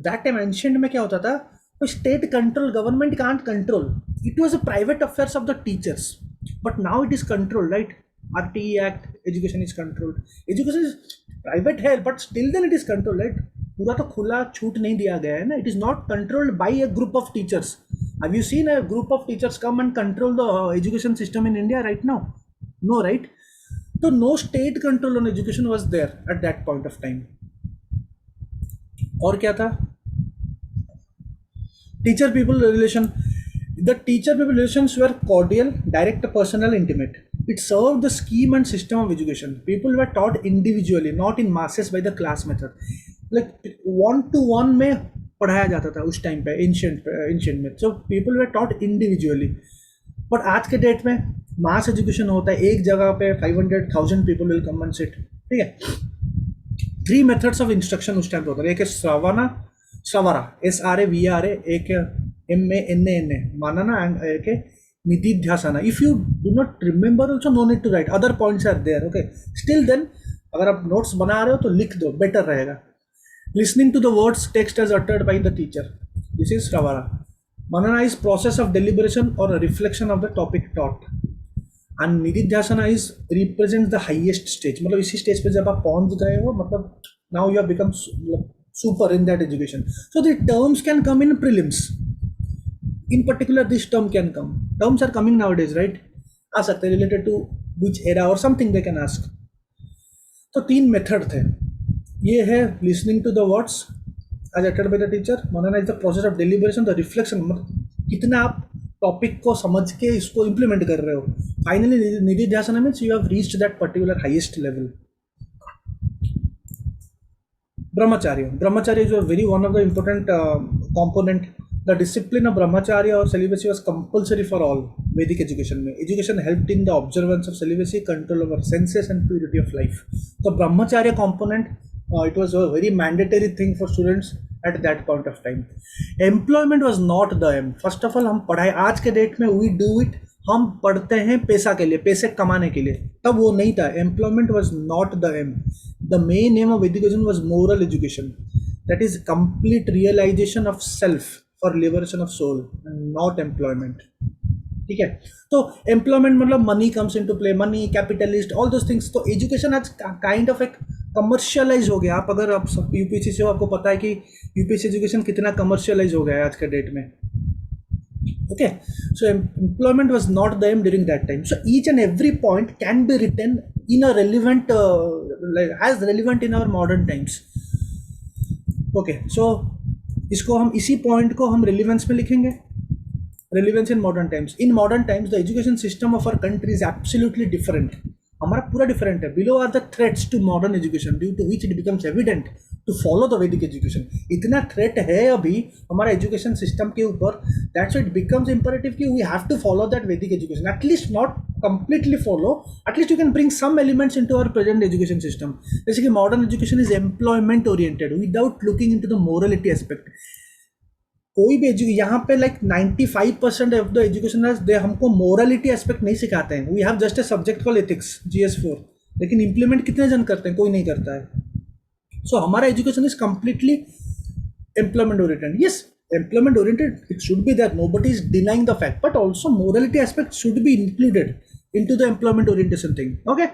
That time ancient में क्या होता था, तो state control, government can't control. It was a private affairs of the teachers. But now it is controlled, right? RTE Act, education is controlled. Education is private है, but still then it is controlled, right? पूरा तो खुला छूट नहीं दिया गया है ना। It is not controlled by a group of teachers. Have you seen a group of teachers come and control the education system in India right now? No, right? तो no state control on education was there at that point of time. और क्या था? Teacher people relation. The teacher people relations were cordial, direct, personal, intimate. It served the scheme and system of education. People were taught individually, not in masses by the class method. Like 1-to-1 में पढ़ाया जाता था उस time पे ancient में. So people were taught individually. But आज के date में मास एजुकेशन होता है, एक जगह पे 500,000 people will come and sit. ठीक है. 3 methods of instruction उस टाइम पे होता है. एक है श्रवरा, SRAVRA, एक है MANA, मानना, एक है निधिध्यासना. If you do not remember also, no need to write. Other points are there. Okay. Still then, अगर आप notes बना रहे हो तो लिख दो, better रहेगा. Listening to the words text as uttered by the teacher. This is Shravara. Manana is process of deliberation or a reflection of the topic taught. And nididhyasana is represent the highest stage, मतलब इसी stage पे जब आप पहुंच गए हो, मतलब now you have become super in that education. So the terms can come in prelims. In particular, this term can come. Terms are coming nowadays, right? आ सकते हैं related to which era or something they can ask. तो 3 method थे. ये है listening to the words as uttered by the teacher. Manan is the process of deliberation, the reflection. कितना आप topic को समझ के इसको इम्प्लीमेंट कर रहे हो. Finally nididhyasan means you have reached that particular highest level. Brahmacharya. Brahmacharya is a very one of the important component. The discipline of Brahmacharya or celibacy was compulsory for all Vedic education. Education helped in the observance of celibacy, control over senses, and purity of life. The Brahmacharya component, it was a very mandatory thing for students at that point of time. Employment was not the aim. First of all, हम पढ़ाई आज के date में we do it. हम पढ़ते हैं पैसा के लिए, पैसे कमाने के लिए. तब वो नहीं था. Employment was not the aim. The main aim of education was moral education. That is complete realization of self for liberation of soul and not employment. ठीक है. तो employment मतलब money comes into play, money, capitalist, all those things. तो education आज kind of एक commercialize हो गया. आप अगर आप यूपीएससी से हो, आपको पता है कि यूपीएससी एजुकेशन कितना commercialize हो गया है आज के डेट में. Okay, so employment was not the aim during that time. So each and every point can be written in a relevant, as relevant in our modern times. Okay, so इसको हम इसी point को हम relevance में लिखेंगे. Relevance in modern times. In modern times, the education system of our country is absolutely different. हमारा पूरा different है. Below are the threats to modern education, due to which it becomes evident to follow the Vedic education. इतना threat है अभी हमारा education system के ऊपर. That's why it becomes imperative कि we have to follow that Vedic education. At least not completely follow. At least you can bring some elements into our present education system. जैसे कि modern education is employment oriented without looking into the morality aspect. कोई भी यहाँ पे like 95% of the education they हमको morality aspect नहीं सिखाते हैं. We have just a subject call ethics GS4, लेकिन इंप्लीमेंट कितने जन करते हैं? कोई नहीं करता है. सो हमारा education is completely employment oriented. Yes, employment oriented it should be that, nobody is denying the fact, but also morality aspect should be included into the employment orientation thing. Okay,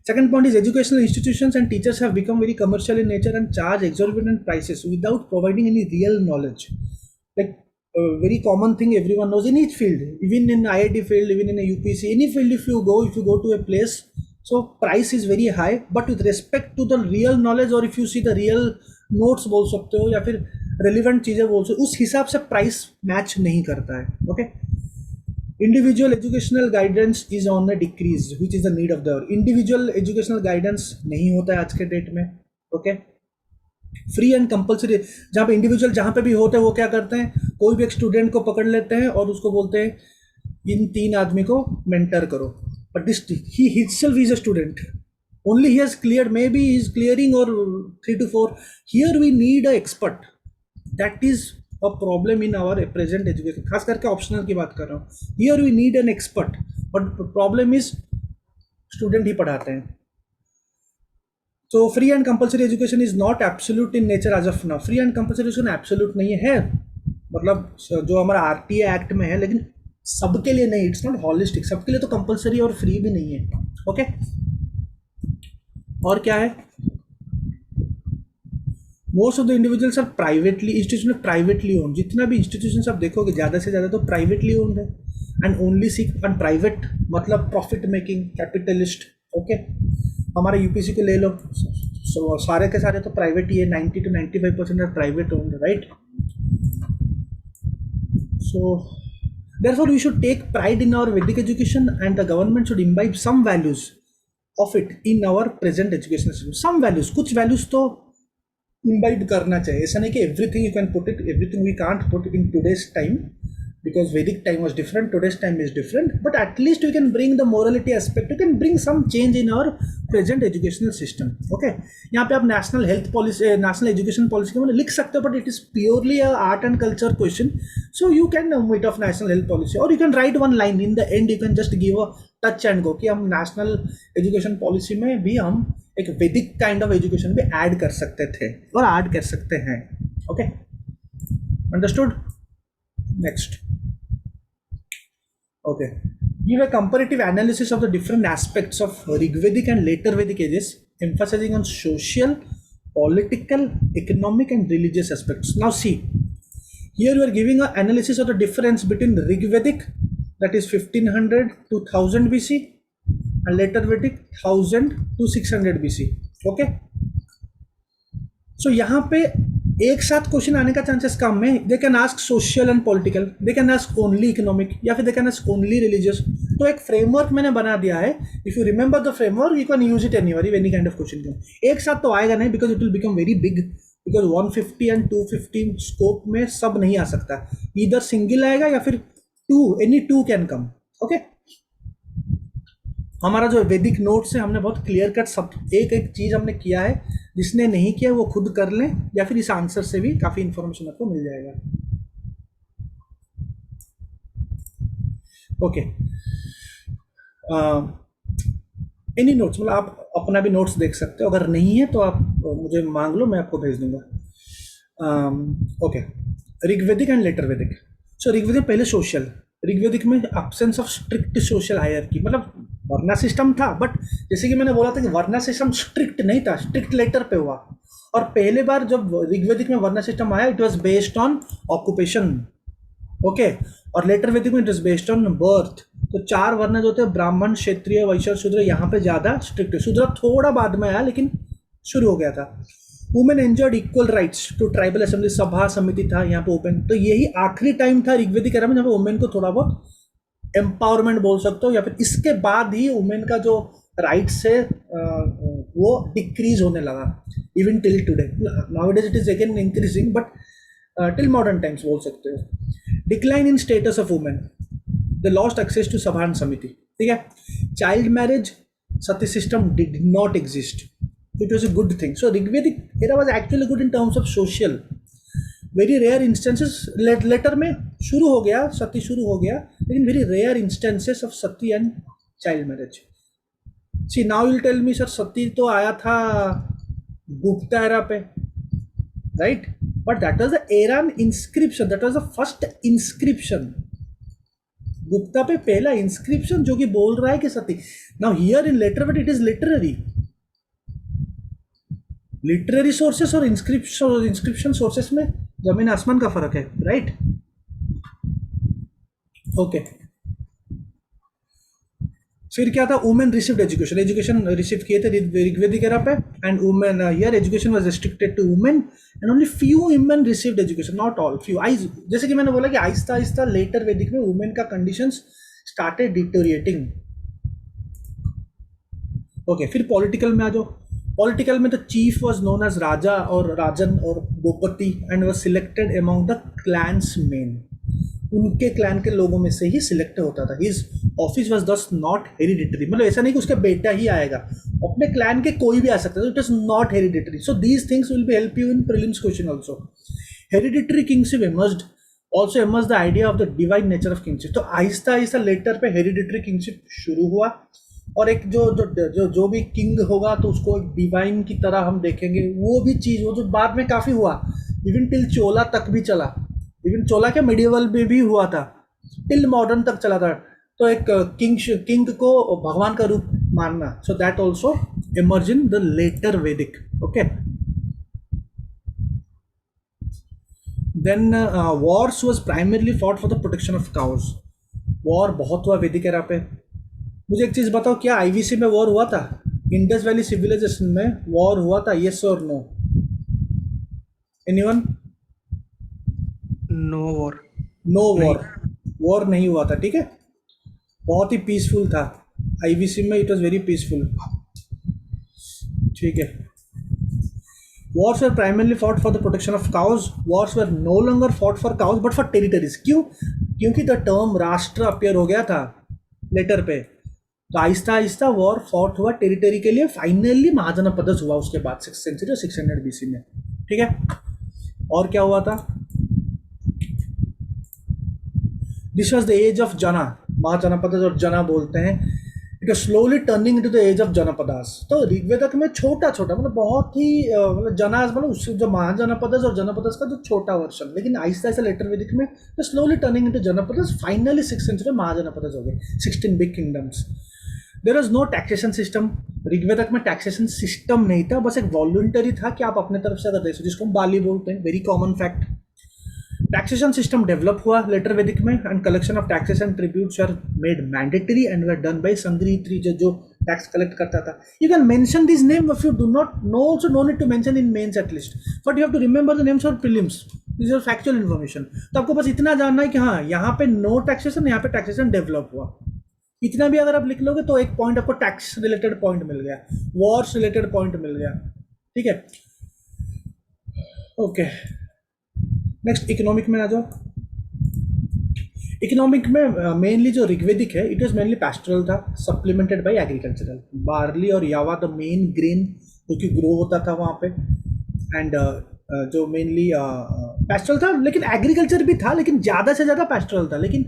second point is educational institutions and teachers have become very commercial in nature and charge exorbitant prices without providing any real knowledge. Like a very common thing everyone knows in each field, even in IIT field, even in a UPC, any field, if you go to a place, so price is very high, but with respect to the real knowledge, or if you see the real notes बोल सकते हो या फिर relevant चीज़ें बोल सकते हो, उस हिसाब से price match नहीं करता है. Okay, individual educational guidance is on a decrease, which is the need of the hour. Individual educational guidance नहीं होता है आज के डेट में. Okay, फ्री एंड कंपलसरी, जहाँ पे इंडिविजुअल जहाँ पे भी होते हैं वो क्या करते हैं, कोई भी एक स्टूडेंट को पकड़ लेते हैं और उसको बोलते हैं इन 3 आदमी को मेंटर करो. But this he himself is a student, only he has cleared, maybe he is clearing और 3 to 4. Here we need a expert. That is a problem in our present education, खास करके optional की बात कर रहा हूँ. Here we need an expert, but problem is student ही पढ़ाते हैं. So free and compulsory education is not absolute in nature as of now. Free and compulsory education absolute नहीं है, मतलब जो हमारा RTA एक्ट में है, लेकिन सबके लिए नहीं. It's not holistic. सबके लिए तो कंपलसरी और फ्री भी नहीं है. ओके, और क्या है, most of the individuals are privately institution, privately own. जितना भी इंस्टीट्यूशन आप देखोगे ज़्यादा से ज़्यादा तो प्राइवेटली ओन्ड है. And only seek and private मतलब प्रॉफिट मेकिंग कैपिटलिस्ट. ओके, हमारे यूपीसी को ले लो, सारे के सारे तो प्राइवेट ही है. 90 to 95% are private owned, right. So therefore we should take pride in our Vedic education, and the government should imbibe some values of it in our present education system. Some values, कुछ values तो imbibe करना चाहिए. ऐसा नहीं कि everything you can put it, everything we can't put it in today's time, because Vedic time was different, today's time is different, but at least we can bring the morality aspect, you can bring some change in our present educational system. Okay, यहाँ पे आप national health policy, national education policy के मतलब लिख सकते हो, but it is purely a art and culture question, so you can omit of national health policy, or you can write one line in the end, you can just give a touch and go कि हम national education policy में भी हम एक Vedic kind of education भी add कर सकते थे और add कर सकते हैं. Okay, understood? Next. Okay, Give a comparative analysis of the different aspects of Rigvedic and later Vedic ages, emphasizing on social, political, economic, and religious aspects. Now see, here you are giving an analysis of the difference between Rigvedic, that is 1500 to 1000 BC, and later Vedic 1000 to 600 BC. Okay. So यहाँ पे एक साथ question आने का chances कम है. They can ask social and political, they can ask only economic, या फिर they can ask only religious. तो एक फ्रेमवर्क मैंने बना दिया है. If you remember the framework, you can use it anywhere, any kind of question. एक साथ तो आएगा नहीं, because it will become very big, because 150 and 250 scope में सब नहीं आ सकता. इधर सिंगल आएगा या फिर two, any two can come. Okay. हमारा जो वैदिक नोट्स है, हमने बहुत क्लियर कट सब एक एक चीज़ हमने किया है. जिसने नहीं किया वो खुद कर लें, या फिर इस आंसर से भी काफ़ी इंफॉर्मेशन आपको मिल जाएगा. ओके. एनी नोट्स, मतलब आप अपना भी नोट्स देख सकते हो. अगर नहीं है तो आप मुझे मांग लो, मैं आपको भेज दूंगा. ओके. ऋग्वेदिक एंड लेटर वैदिक. सो ऋग्वेदिक पहले सोशल. ऋग्वेदिक में absence of strict social hierarchy, मतलब वर्ना सिस्टम था, बट जैसे कि मैंने बोला था कि वर्ना सिस्टम स्ट्रिक्ट नहीं था, स्ट्रिक्ट लेटर पे हुआ. और पहले बार जब ऋग्वेदिक में वर्ना सिस्टम आया, it was based on occupation. Okay. और लेटर वैदिक में it was based on birth. तो 4 वर्ण जो थे, ब्राह्मण, क्षत्रिय, वैश्य, शूद्र, यहाँ पे ज़्यादा स्ट्रिक्ट है. शूद्र थोड़ा बाद में आया, लेकिन शुरू हो गया था. Women enjoyed equal rights to tribal assembly, sabha samiti था यहाँ पे ओपन. तो यही आखिरी टाइम था ऋग्वेदिक एरा में जहाँ पे वुमेन को थोड़ा बहुत एम्पावरमेंट बोल सकते हो, या फिर इसके बाद ही वुमेन का जो राइट्स है वो डिक्रीज होने लगा. Even till today, nowadays it is again increasing, but till modern times बोल सकते हो. Decline in status of women, the lost access to sabha and samiti. ठीक है. Child marriage, sati system did not exist. It was a good thing. So Rigvedic era was actually good in terms of social. Very rare instances, later में शुरू हो गया, सती शुरू हो गया, लेकिन very rare instances of Sati and child marriage. See, now you'll tell me, sir, सती तो आया था गुप्ता era पे, right? But that was the era inscription. That was the first inscription. Gupta पे पहला inscription जो कि बोल रहा है कि सती. Now here in later, but it is literary. Literary sources और इंस्क्रिप्शन सोर्सेस में जमीन आसमान का फर्क है, राइट? ओके. फिर क्या था? Women received education. Education receive किए थे ऋग्वेदिक एरा पे, and women here education was restricted to women, and only few women received education, not all, few. जैसे कि मैंने बोला कि आहिस्ता आहिस्ता लेटर वैदिक में वुमेन का कंडीशंस स्टार्टेड डिटोरिएटिंग. ओके. फिर पॉलिटिकल में आ जाओ. पॉलिटिकल में तो chief was known as raja और राजन और gopati, and was selected among the clans men. उनके क्लैन के लोगों में से ही सिलेक्ट होता था. His office was thus not hereditary, मतलब ऐसा नहीं कि उसका बेटा ही आएगा, अपने क्लैन के कोई भी आ सकता है. It is not hereditary. So these things will be help you in prelims question also. Hereditary kingship emerged, also emerge the idea of the divine nature of kingship. तो आहिस्ता आहिस्ता लेटर पे हेरिडिटरी किंगशिप शुरू हुआ, और एक जो भी किंग होगा तो उसको एक डिवाइन की तरह हम देखेंगे. वो भी चीज़, वो जो बाद में काफ़ी हुआ, इवन टिल चोला तक भी चला. इवन चोला के मिडिवल में भी हुआ था, टिल मॉडर्न तक चला था. तो एक किंग को भगवान का रूप मानना. So that also emerge in the later Vedic. Okay. Then wars was primarily fought for the protection of cows. War बहुत हुआ वैदिक एरा पे. मुझे एक चीज़ बताओ, क्या आईवीसी में वॉर हुआ था? इंडस वैली सिविलाइजेशन में वॉर हुआ था, येस और no? Anyone? No war. No war. War नहीं हुआ था. ठीक है. बहुत ही पीसफुल था आईवीसी में. It was very peaceful. ठीक है. Wars were primarily fought for the protection of cows. Wars were no longer fought for cows but for territories. क्यों? क्योंकि द टर्म राष्ट्र अपियर हो गया था लेटर पे. तो आहिस्ता आहिस्ता वॉर फॉट हुआ टेरिटरी के लिए. फाइनली महाजनपद हुआ उसके बाद 6th सेंचुरी और 600 BC में. ठीक है. और क्या हुआ था? This was the age of jana. Mahajanapada और जना बोलते हैं. It was slowly turning into the age of janapadas. तो ऋग्वेदक में छोटा छोटा मतलब बहुत ही मतलब जनास मतलब उससे जो महाजनपदस और जनपदस का जो छोटा वर्षन, लेकिन आहिस्ता आहिस्ता लेटर वैदिक में तो slowly turning into janapadas, finally 6th century में महाजनपदस हो गए, 16 big kingdoms. There was no taxation system, Rigvedic में टैक्सेशन सिस्टम नहीं था, बस एक वॉलंटरी था कि आप अपने तरफ से अगर दे सो, जिसको हम बाली बोलते हैं, very common fact. Taxation system develop हुआ लेटर वैदिक में, and collection of taxes and tributes are made mandatory and were done by sangrahitri, जो टैक्स कलेक्ट करता था। You can mention this name if you do not know, also no need to mention in mains at least, but you have to remember the names और prelims, this are factual information. तो आपको बस इतना जानना है कि हाँ यहाँ पे नो टैक्सेशन, यहाँ पे टैक्सेशन डेवलप हुआ, इतना भी अगर आप लिख लोगे तो एक पॉइंट आपको टैक्स रिलेटेड पॉइंट मिल गया, वॉर्स रिलेटेड पॉइंट मिल गया, ठीक है। ओके, नेक्स्ट इकोनॉमिक में आ जाओ। इकोनॉमिक में मेनली जो ऋग्वेदिक है इट वाज मेनली पैस्टोरल था, सप्लीमेंटेड बाय एग्रीकल्चरल। बार्ली और यावा द मेन ग्रेन जो कि ग्रो होता था वहाँ पे, एंड जो मेनली पैस्टोरल था, लेकिन एग्रीकल्चर भी था, लेकिन ज़्यादा से ज़्यादा पैस्टोरल था। लेकिन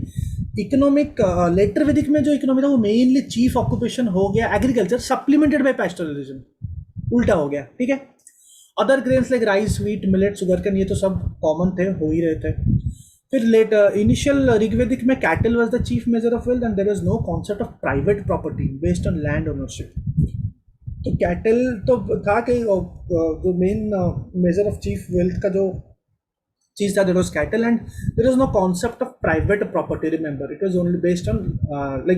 इकोनॉमिक लेटर वैदिक में जो इकोनॉमी था वो मेनली चीफ ऑक्यूपेशन हो गया एग्रीकल्चर, सप्लीमेंटेड बाय पैस्टोरलिज्म, उल्टा हो गया, ठीक है। Other grains like rice, wheat, millet, sugar cane, ये तो सब कॉमन थे, हो ही रहे थे। फिर लेटर इनिशियल ऋग्वेदिक में cattle was the chief measure of wealth and there was no concept of private property based on land ownership. तो कैटल तो था कि जो main measure of chief wealth का जो चीज था, there was cattle and there was no concept of private property, remember it was only based on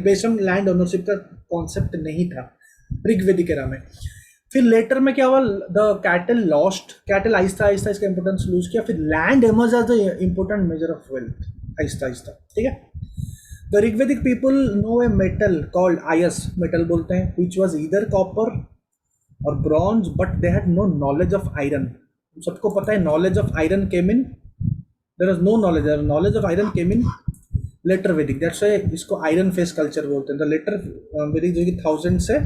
based on land ownership का कॉन्सेप्ट नहीं था ऋग्वेदिक एरा में। फिर लेटर में क्या हुआ, the cattle lost, cattle Aahista Aahista इसका इंपोर्टेंस लूज किया, फिर land emerge as the important measure of wealth आहिस्ता आहिस्ता, ठीक है। The Rigvedic people know a metal called ayas, metal बोलते हैं, विच वॉज ईदर कॉपर और bronze, but they had no knowledge of iron. सबको पता है knowledge of iron came in, there was no knowledge, knowledge of iron came in later Vedic, that's why इसको iron phase culture बोलते हैं। The later वैदिक जो कि 1000 से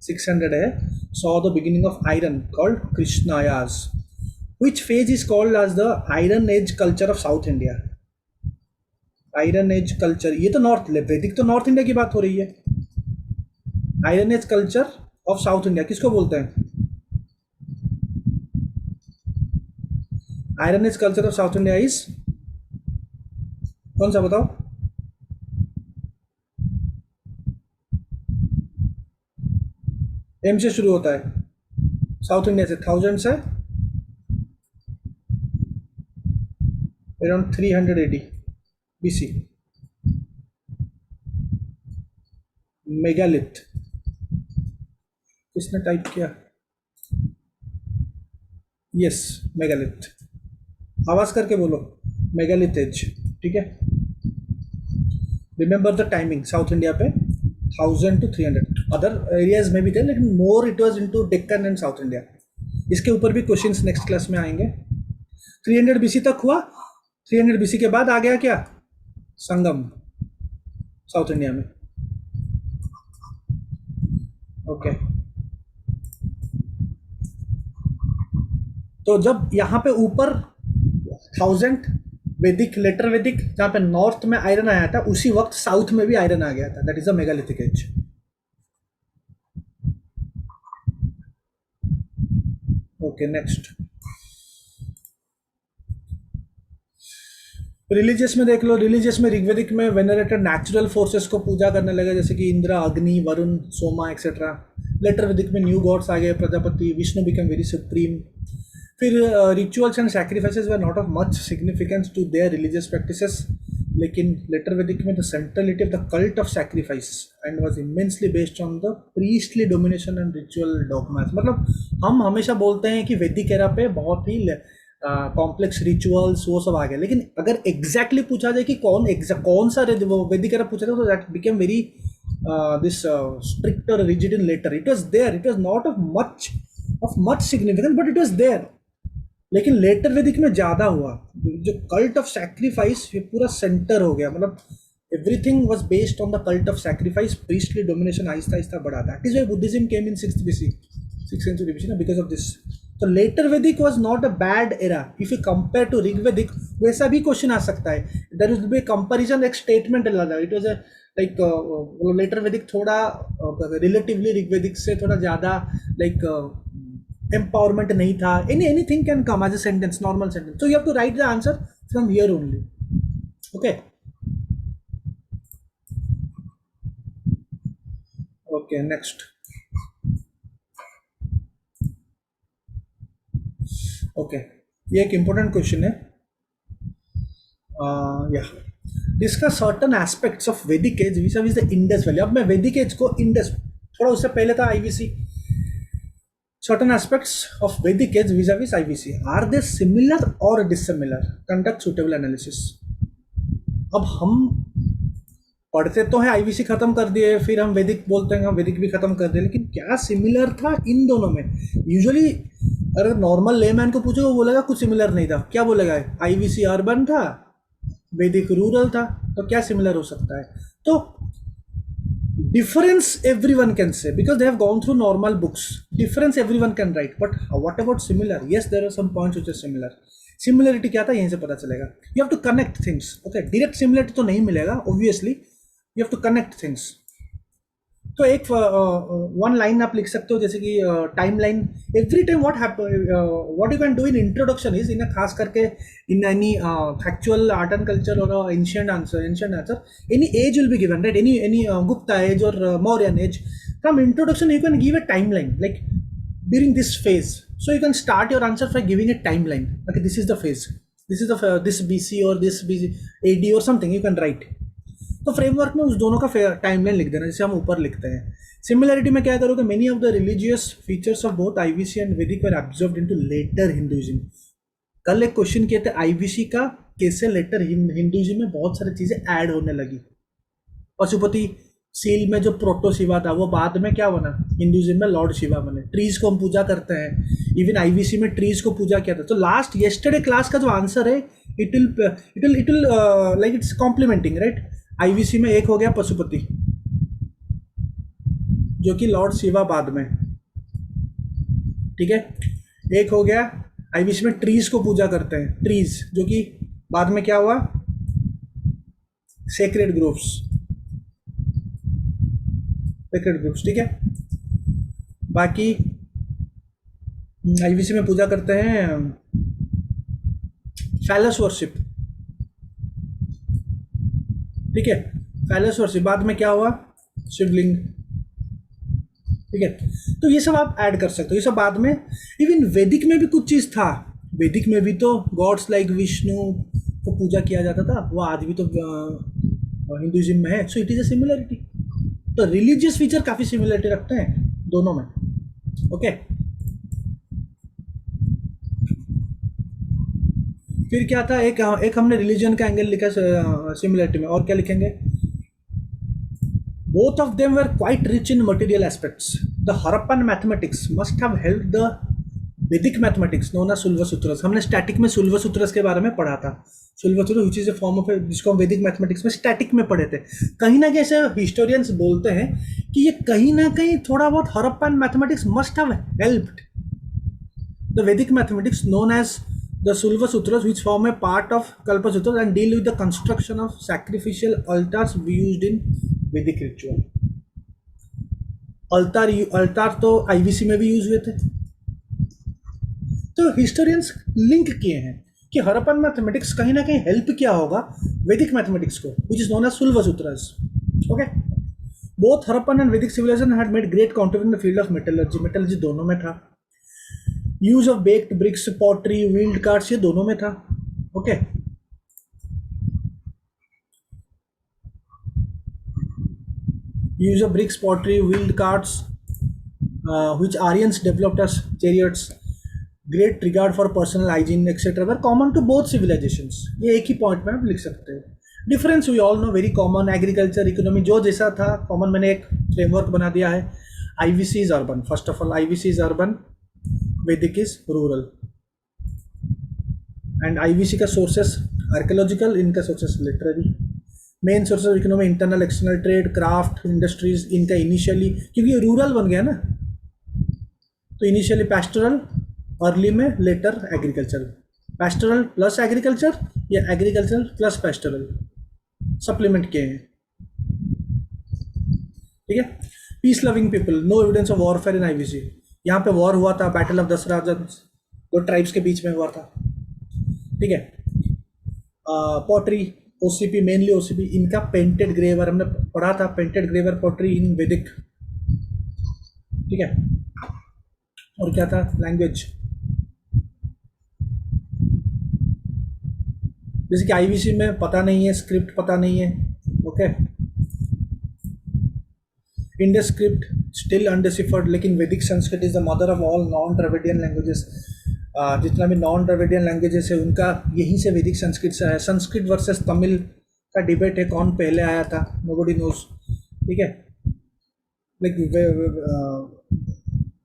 600 है, saw the beginning of iron called Krishnayas, which phase is called as the Iron Age culture of South India. Iron Age culture, ये तो नॉर्थ, वैदिक तो नॉर्थ इंडिया की बात हो रही है। Iron age culture of South India किसको बोलते हैं? Iron age culture of South India is कौन सा बताओ? एम से शुरू होता है, साउथ इंडिया से 1000 से अराउंड 300 AD BC। मेगालिथ किसने टाइप किया? यस, मेगालिथ, आवाज करके बोलो, मेगालिथ एज, ठीक है। Remember the timing, south India पे 1000 to 300, अदर एरियाज में भी थे लेकिन more it was into Deccan and south India. इसके ऊपर भी क्वेश्चंस नेक्स्ट क्लास में आएंगे। 300 BC तक हुआ, 300 BC के बाद आ गया क्या? संगम साउथ इंडिया में, ओके। तो जब यहाँ पे ऊपर 1000 वैदिक, लेटर वैदिक, जहाँ पे नॉर्थ में आयरन आया था, उसी वक्त साउथ में भी आयरन आ गया था, that is a megalithic age. Okay, next religious में देख लो। रिलीजियस में ऋग्वेदिक में वेनरेटेड नेचुरल फोर्सेस को पूजा करने लगे, जैसे कि इंद्र, अग्नि, वरुण, सोमा एक्सेट्रा। लेटर वैदिक में न्यू गॉड्स आ गए, Prajapati, Vishnu become very supreme. फिर rituals and sacrifices were not of much significance to their religious practices, लेकिन लेटर वैदिक में the centrality of the cult of sacrifice and was immensely based on the priestly domination and ritual dogmas. मतलब हम हमेशा बोलते हैं कि वैदिक era पे बहुत ही कॉम्प्लेक्स रिचुअल्स वो सब आ गए, लेकिन अगर एग्जैक्टली पूछा जाए कि कौन सा वैदिक एरा पूछा जाए तो that became very this strict और rigid in later. It was there, it was not of much significance, but it was there. लेकिन लेटर वैदिक में ज्यादा हुआ, जो कल्ट ऑफ सैक्रिफाइस ये पूरा सेंटर हो गया, मतलब everything was based on the cult of sacrifice, priestly domination आहिस्ता आहिस्ता बढ़ा। That is why Buddhism came in 6th BC, 6th century BC ना, बिकॉज ऑफ दिस। तो later Vedic was not a bad era if you compare to Rigvedic. वैसा भी question आ सकता है, देयर विल बी कंपैरिजन, एक स्टेटमेंट लगा, it was like later Vedic थोड़ा रिलेटिवली ऋग्वेदिक से थोड़ा ज़्यादा लाइक एम्पावरमेंट नहीं था. Anything can come as a sentence, normal sentence. So you have to write the answer from here only. Okay. Okay, next. Okay, ये एक इम्पोर्टेंट क्वेश्चन है. या discuss certain aspects of Vedic age which is the Indus valley. अब मैं वैदिक as को Indus, थोड़ा उससे पहले था IVC. Certain aspects of Vedic age which is IVC, are they similar और डिससिमिलर? Conduct suitable analysis. अब हम पढ़ते तो है आईवीसी खत्म कर दिए, फिर हम वैदिक बोलते हैं, हम वैदिक भी खत्म कर दिए, लेकिन क्या सिमिलर था इन दोनों में? यूजुअली अगर नॉर्मल लेमैन को पूछो वो बोलेगा कुछ सिमिलर नहीं था. क्या बोलेगा? आईवीसी अर्बन था, वैदिक रूरल था, तो क्या सिमिलर हो सकता है? तो difference everyone can say because they have gone through normal books. Difference everyone can write, but what about similar? Yes, there are some points which are similar. Similarity क्या था यहीं से पता चलेगा. You have to connect things. Okay, direct similarity तो नहीं मिलेगा obviously, you have to connect things. तो एक वन लाइन आप लिख सकते हो, जैसे कि time line. Every time what you can do in introduction is, in खास करके in any factual art and culture और ancient answer, any age will be given, right? Any Gupta age और Mauryan age. From introduction you can give a time line like during this phase. So you can start your answer by giving a timeline. Okay, this is the phase. This is the this BC or this BC AD or something. You can write. तो framework में उस दोनों का timeline लिख देना, जैसे हम ऊपर लिखते हैं. सिमिलरिटी में क्या करोगे? Many of the religious features of both IVC and वैदिक वर एब्जॉर्ब्ड इनटू लेटर हिंदुइज्म. कल एक क्वेश्चन किए थे आईवीसी का, कैसे लेटर हिंदुइज्म में बहुत सारी चीजें ऐड होने लगी. पशुपति सील में जो प्रोटो शिवा था वो बाद में क्या बना? हिंदुइज्म में लॉर्ड शिवा बने. ट्रीज को हम पूजा करते हैं, इवन आईवीसी में ट्रीज को पूजा किया था. तो लास्ट येस्टरडे क्लास का जो आंसर है, it will like it's complementing, right? IVC में एक हो गया पशुपति, जो कि लॉर्ड शिवा बाद में, ठीक है. एक हो गया आईवीसी में ट्रीज को पूजा करते हैं, ट्रीज, जो कि बाद में क्या हुआ? सेक्रेड ग्रोव्स, ठीक है. बाकी आईवीसी में पूजा करते हैं फैलस वर्शिप, ठीक है. फैलस वर्शिप बाद में क्या हुआ? शिवलिंग, ठीक है. तो ये सब आप ऐड कर सकते हो, ये सब बाद में. इवन वैदिक में भी कुछ चीज़ था. वैदिक में भी तो गॉड्स लाइक विष्णु को पूजा किया जाता था, वो आज भी तो हिंदुइज्म में है. So it is a similarity. तो रिलीजियस फीचर काफ़ी सिमिलरिटी रखते हैं दोनों में. ओके. फिर क्या था? एक हमने रिलीजन का एंगल लिखा सिमिलरिटी में, और क्या लिखेंगे? Both of them were quite rich in material aspects. The Harappan mathematics must have helped the Vedic mathematics known as Sulvasutras. हमने स्टैटिक में सुल्वसूत्रस के बारे में पढ़ा था. Sulvasutra which is a form of, जिसको हम वैदिक मैथमेटिक्स में स्टैटिक में पढ़े थे. कहीं ना कहीं ऐसे हिस्टोरियंस बोलते हैं कि ये कहीं ना कहीं थोड़ा बहुत Harappan mathematics must have helped the Vedic mathematics known as the Sulva Sutras, which form a part of Kalpa Sutras and deal with the construction of sacrificial altars used in Vedic ritual. अल्तार तो आईवीसी में भी use हुए थे. तो historians link किए हैं कि Harappan mathematics कहीं ना कहीं हेल्प किया होगा वैदिक मैथमेटिक्स को, which is known as Sulva Sutras. Okay. Both Harappan and Vedic civilization had made great contribution in the field of metallurgy. Metallurgy दोनों में था. Use of baked bricks, pottery, wheeled carts, ये दोनों में था. ओके. Use of bricks, pottery, wheeled carts, which Aryans developed as chariots, great regard for personal hygiene etcetera were common to both civilisations. ये एक ही पॉइंट में आप लिख सकते हो. Difference we all know, very common. Agriculture, economy जो जैसा था कॉमन. मैंने एक फ्रेमवर्क बना दिया है. IVC is urban. First of all IVC is urban, Vedic is rural. And IVC का सोर्सेस आर्कियोलॉजिकल, इनका sources literary. Main sources of economy internal external trade, craft, industries. इनका इनिशियली, क्योंकि रूरल बन गया ना, तो इनिशियली पैस्टोरल, अर्ली में, later agriculture. Pastoral plus agriculture या एग्रीकल्चर प्लस पैस्टोरल सप्लीमेंट किए हैं. ठीक है। Peace loving people, no evidence of warfare in IVC. यहाँ पे वॉर हुआ था, बैटल ऑफ दसराजन, दो ट्राइब्स के बीच में हुआ था, ठीक है। पॉटरी, ओसीपी, मेनली ओसीपी, इनका पेंटेड ग्रेवर हमने पढ़ा था, पेंटेड ग्रेवर पॉटरी इन वैदिक, ठीक है। और क्या था, लैंग्वेज, जैसे कि आईवीसी में पता नहीं है, स्क्रिप्ट पता नहीं है, ओके। इंडस स्क्रिप्ट स्टिल अनडिसिफर्ड, लेकिन वैदिक Sanskrit is the mother of all non Dravidian languages. जितना भी नॉन द्रविडियन लैंग्वेजेस है उनका यहीं से वैदिक संस्कृत से है। संस्कृत वर्सेस तमिल का डिबेट है, कौन पहले आया था, नोबडी नोज, ठीक है। लाइक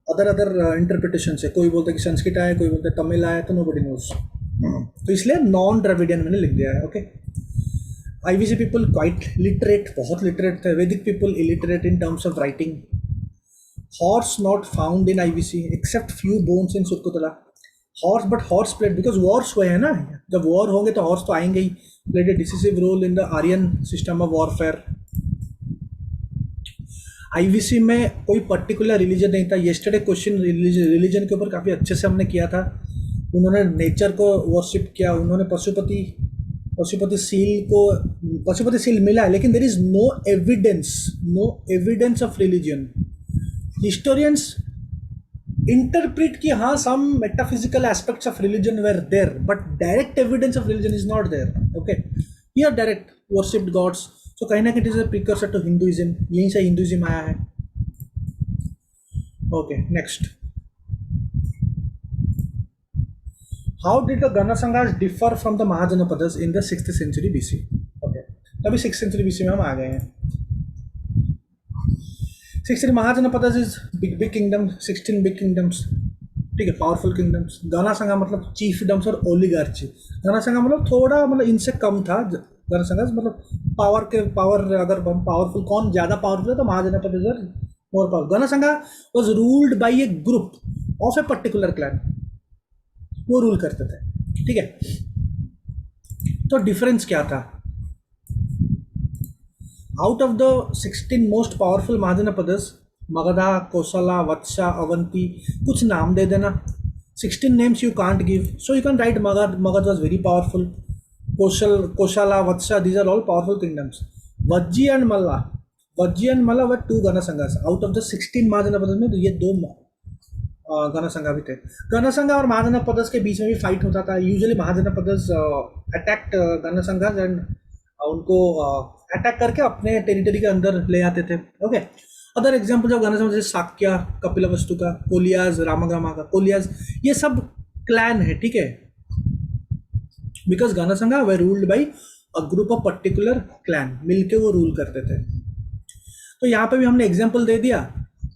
अदर इंटरप्रिटेशन है, कोई बोलता है कि संस्कृत आया, कोई बोलता है तमिल आया, तो नोबडी नोज। तो इसलिए नॉन द्रविडियन मैंने लिख दिया है, okay. IVC people quite literate, बहुत लिटरेट थे। Vedic people illiterate in terms of writing. Horse not found in IVC except few bones in Surkotada. Horse, but horse played, because wars हुए हैं ना, जब वॉर होंगे तो हॉर्स तो आएंगे ही। Played a decisive role in the Aryan system of warfare. IVC में कोई पर्टिकुलर रिलीजन नहीं था। येस्टरडे क्वेश्चन रिलीजन के ऊपर काफ़ी अच्छे से हमने किया था। उन्होंने नेचर को वर्शिप किया, उन्होंने पशुपति सील मिला है, लेकिन there is no evidence of religion. Historians interpret कि हाँ some metaphysical aspects of religion were there, but direct evidence of religion is not there, okay. Here direct worshipped gods, so कहीं ना कहीं it is a precursor to Hinduism, यहीं से हिंदुइज्म आया है, okay. Next, how did the gana sanghas differ from the mahajanapadas in the 6th century BC, okay. अभी 6th century BC में हम आ गए हैं। 6th century mahajanapadas is big kingdom, 16 big kingdoms, ठीक है, पावरफुल किंगडम्स। गण संघा मतलब चीफडम्स और ओलिगार्ची। गण संघा मतलब थोड़ा, मतलब इनसे कम था। गण संघा मतलब पावर अगर हम पावरफुल, कौन ज़्यादा पावरफुल है तो महाजनपद is more powerful. Gana sangha was ruled by a group of a particular clan, वो रूल करते थे, ठीक है। तो डिफरेंस क्या था? Out of the 16 most powerful mahajanapadas, Magadha, Kosala, Vatsa, Avanti, कुछ नाम दे देना। 16 names you can't give, so you can write Magadha was very powerful, Kosala, Vatsa, these are all powerful kingdoms. Vajji and Malla were 2 gana sanghas out of the 16 महाजनपदस में, तो ये 2 गण संघा भी थे। गण संघा और महाजनपदस के बीच में भी फाइट होता था। यूजुअली महाजनपदस अटैक्ट गण संघा एंड उनको अटैक करके अपने टेरिटरी के अंदर ले आते थे, ओके। अदर एग्जाम्पल ऑफ गण संघा जैसे साक्या, कपिलवस्तु का, कोलियाज, रामग्रामा का, कोलियाज, ये सब क्लैन है, ठीक है। Because gana sangha they ruled by a group of particular clan, मिलके वो रूल करते थे। तो यहाँ पे भी हमने एग्जाम्पल दे दिया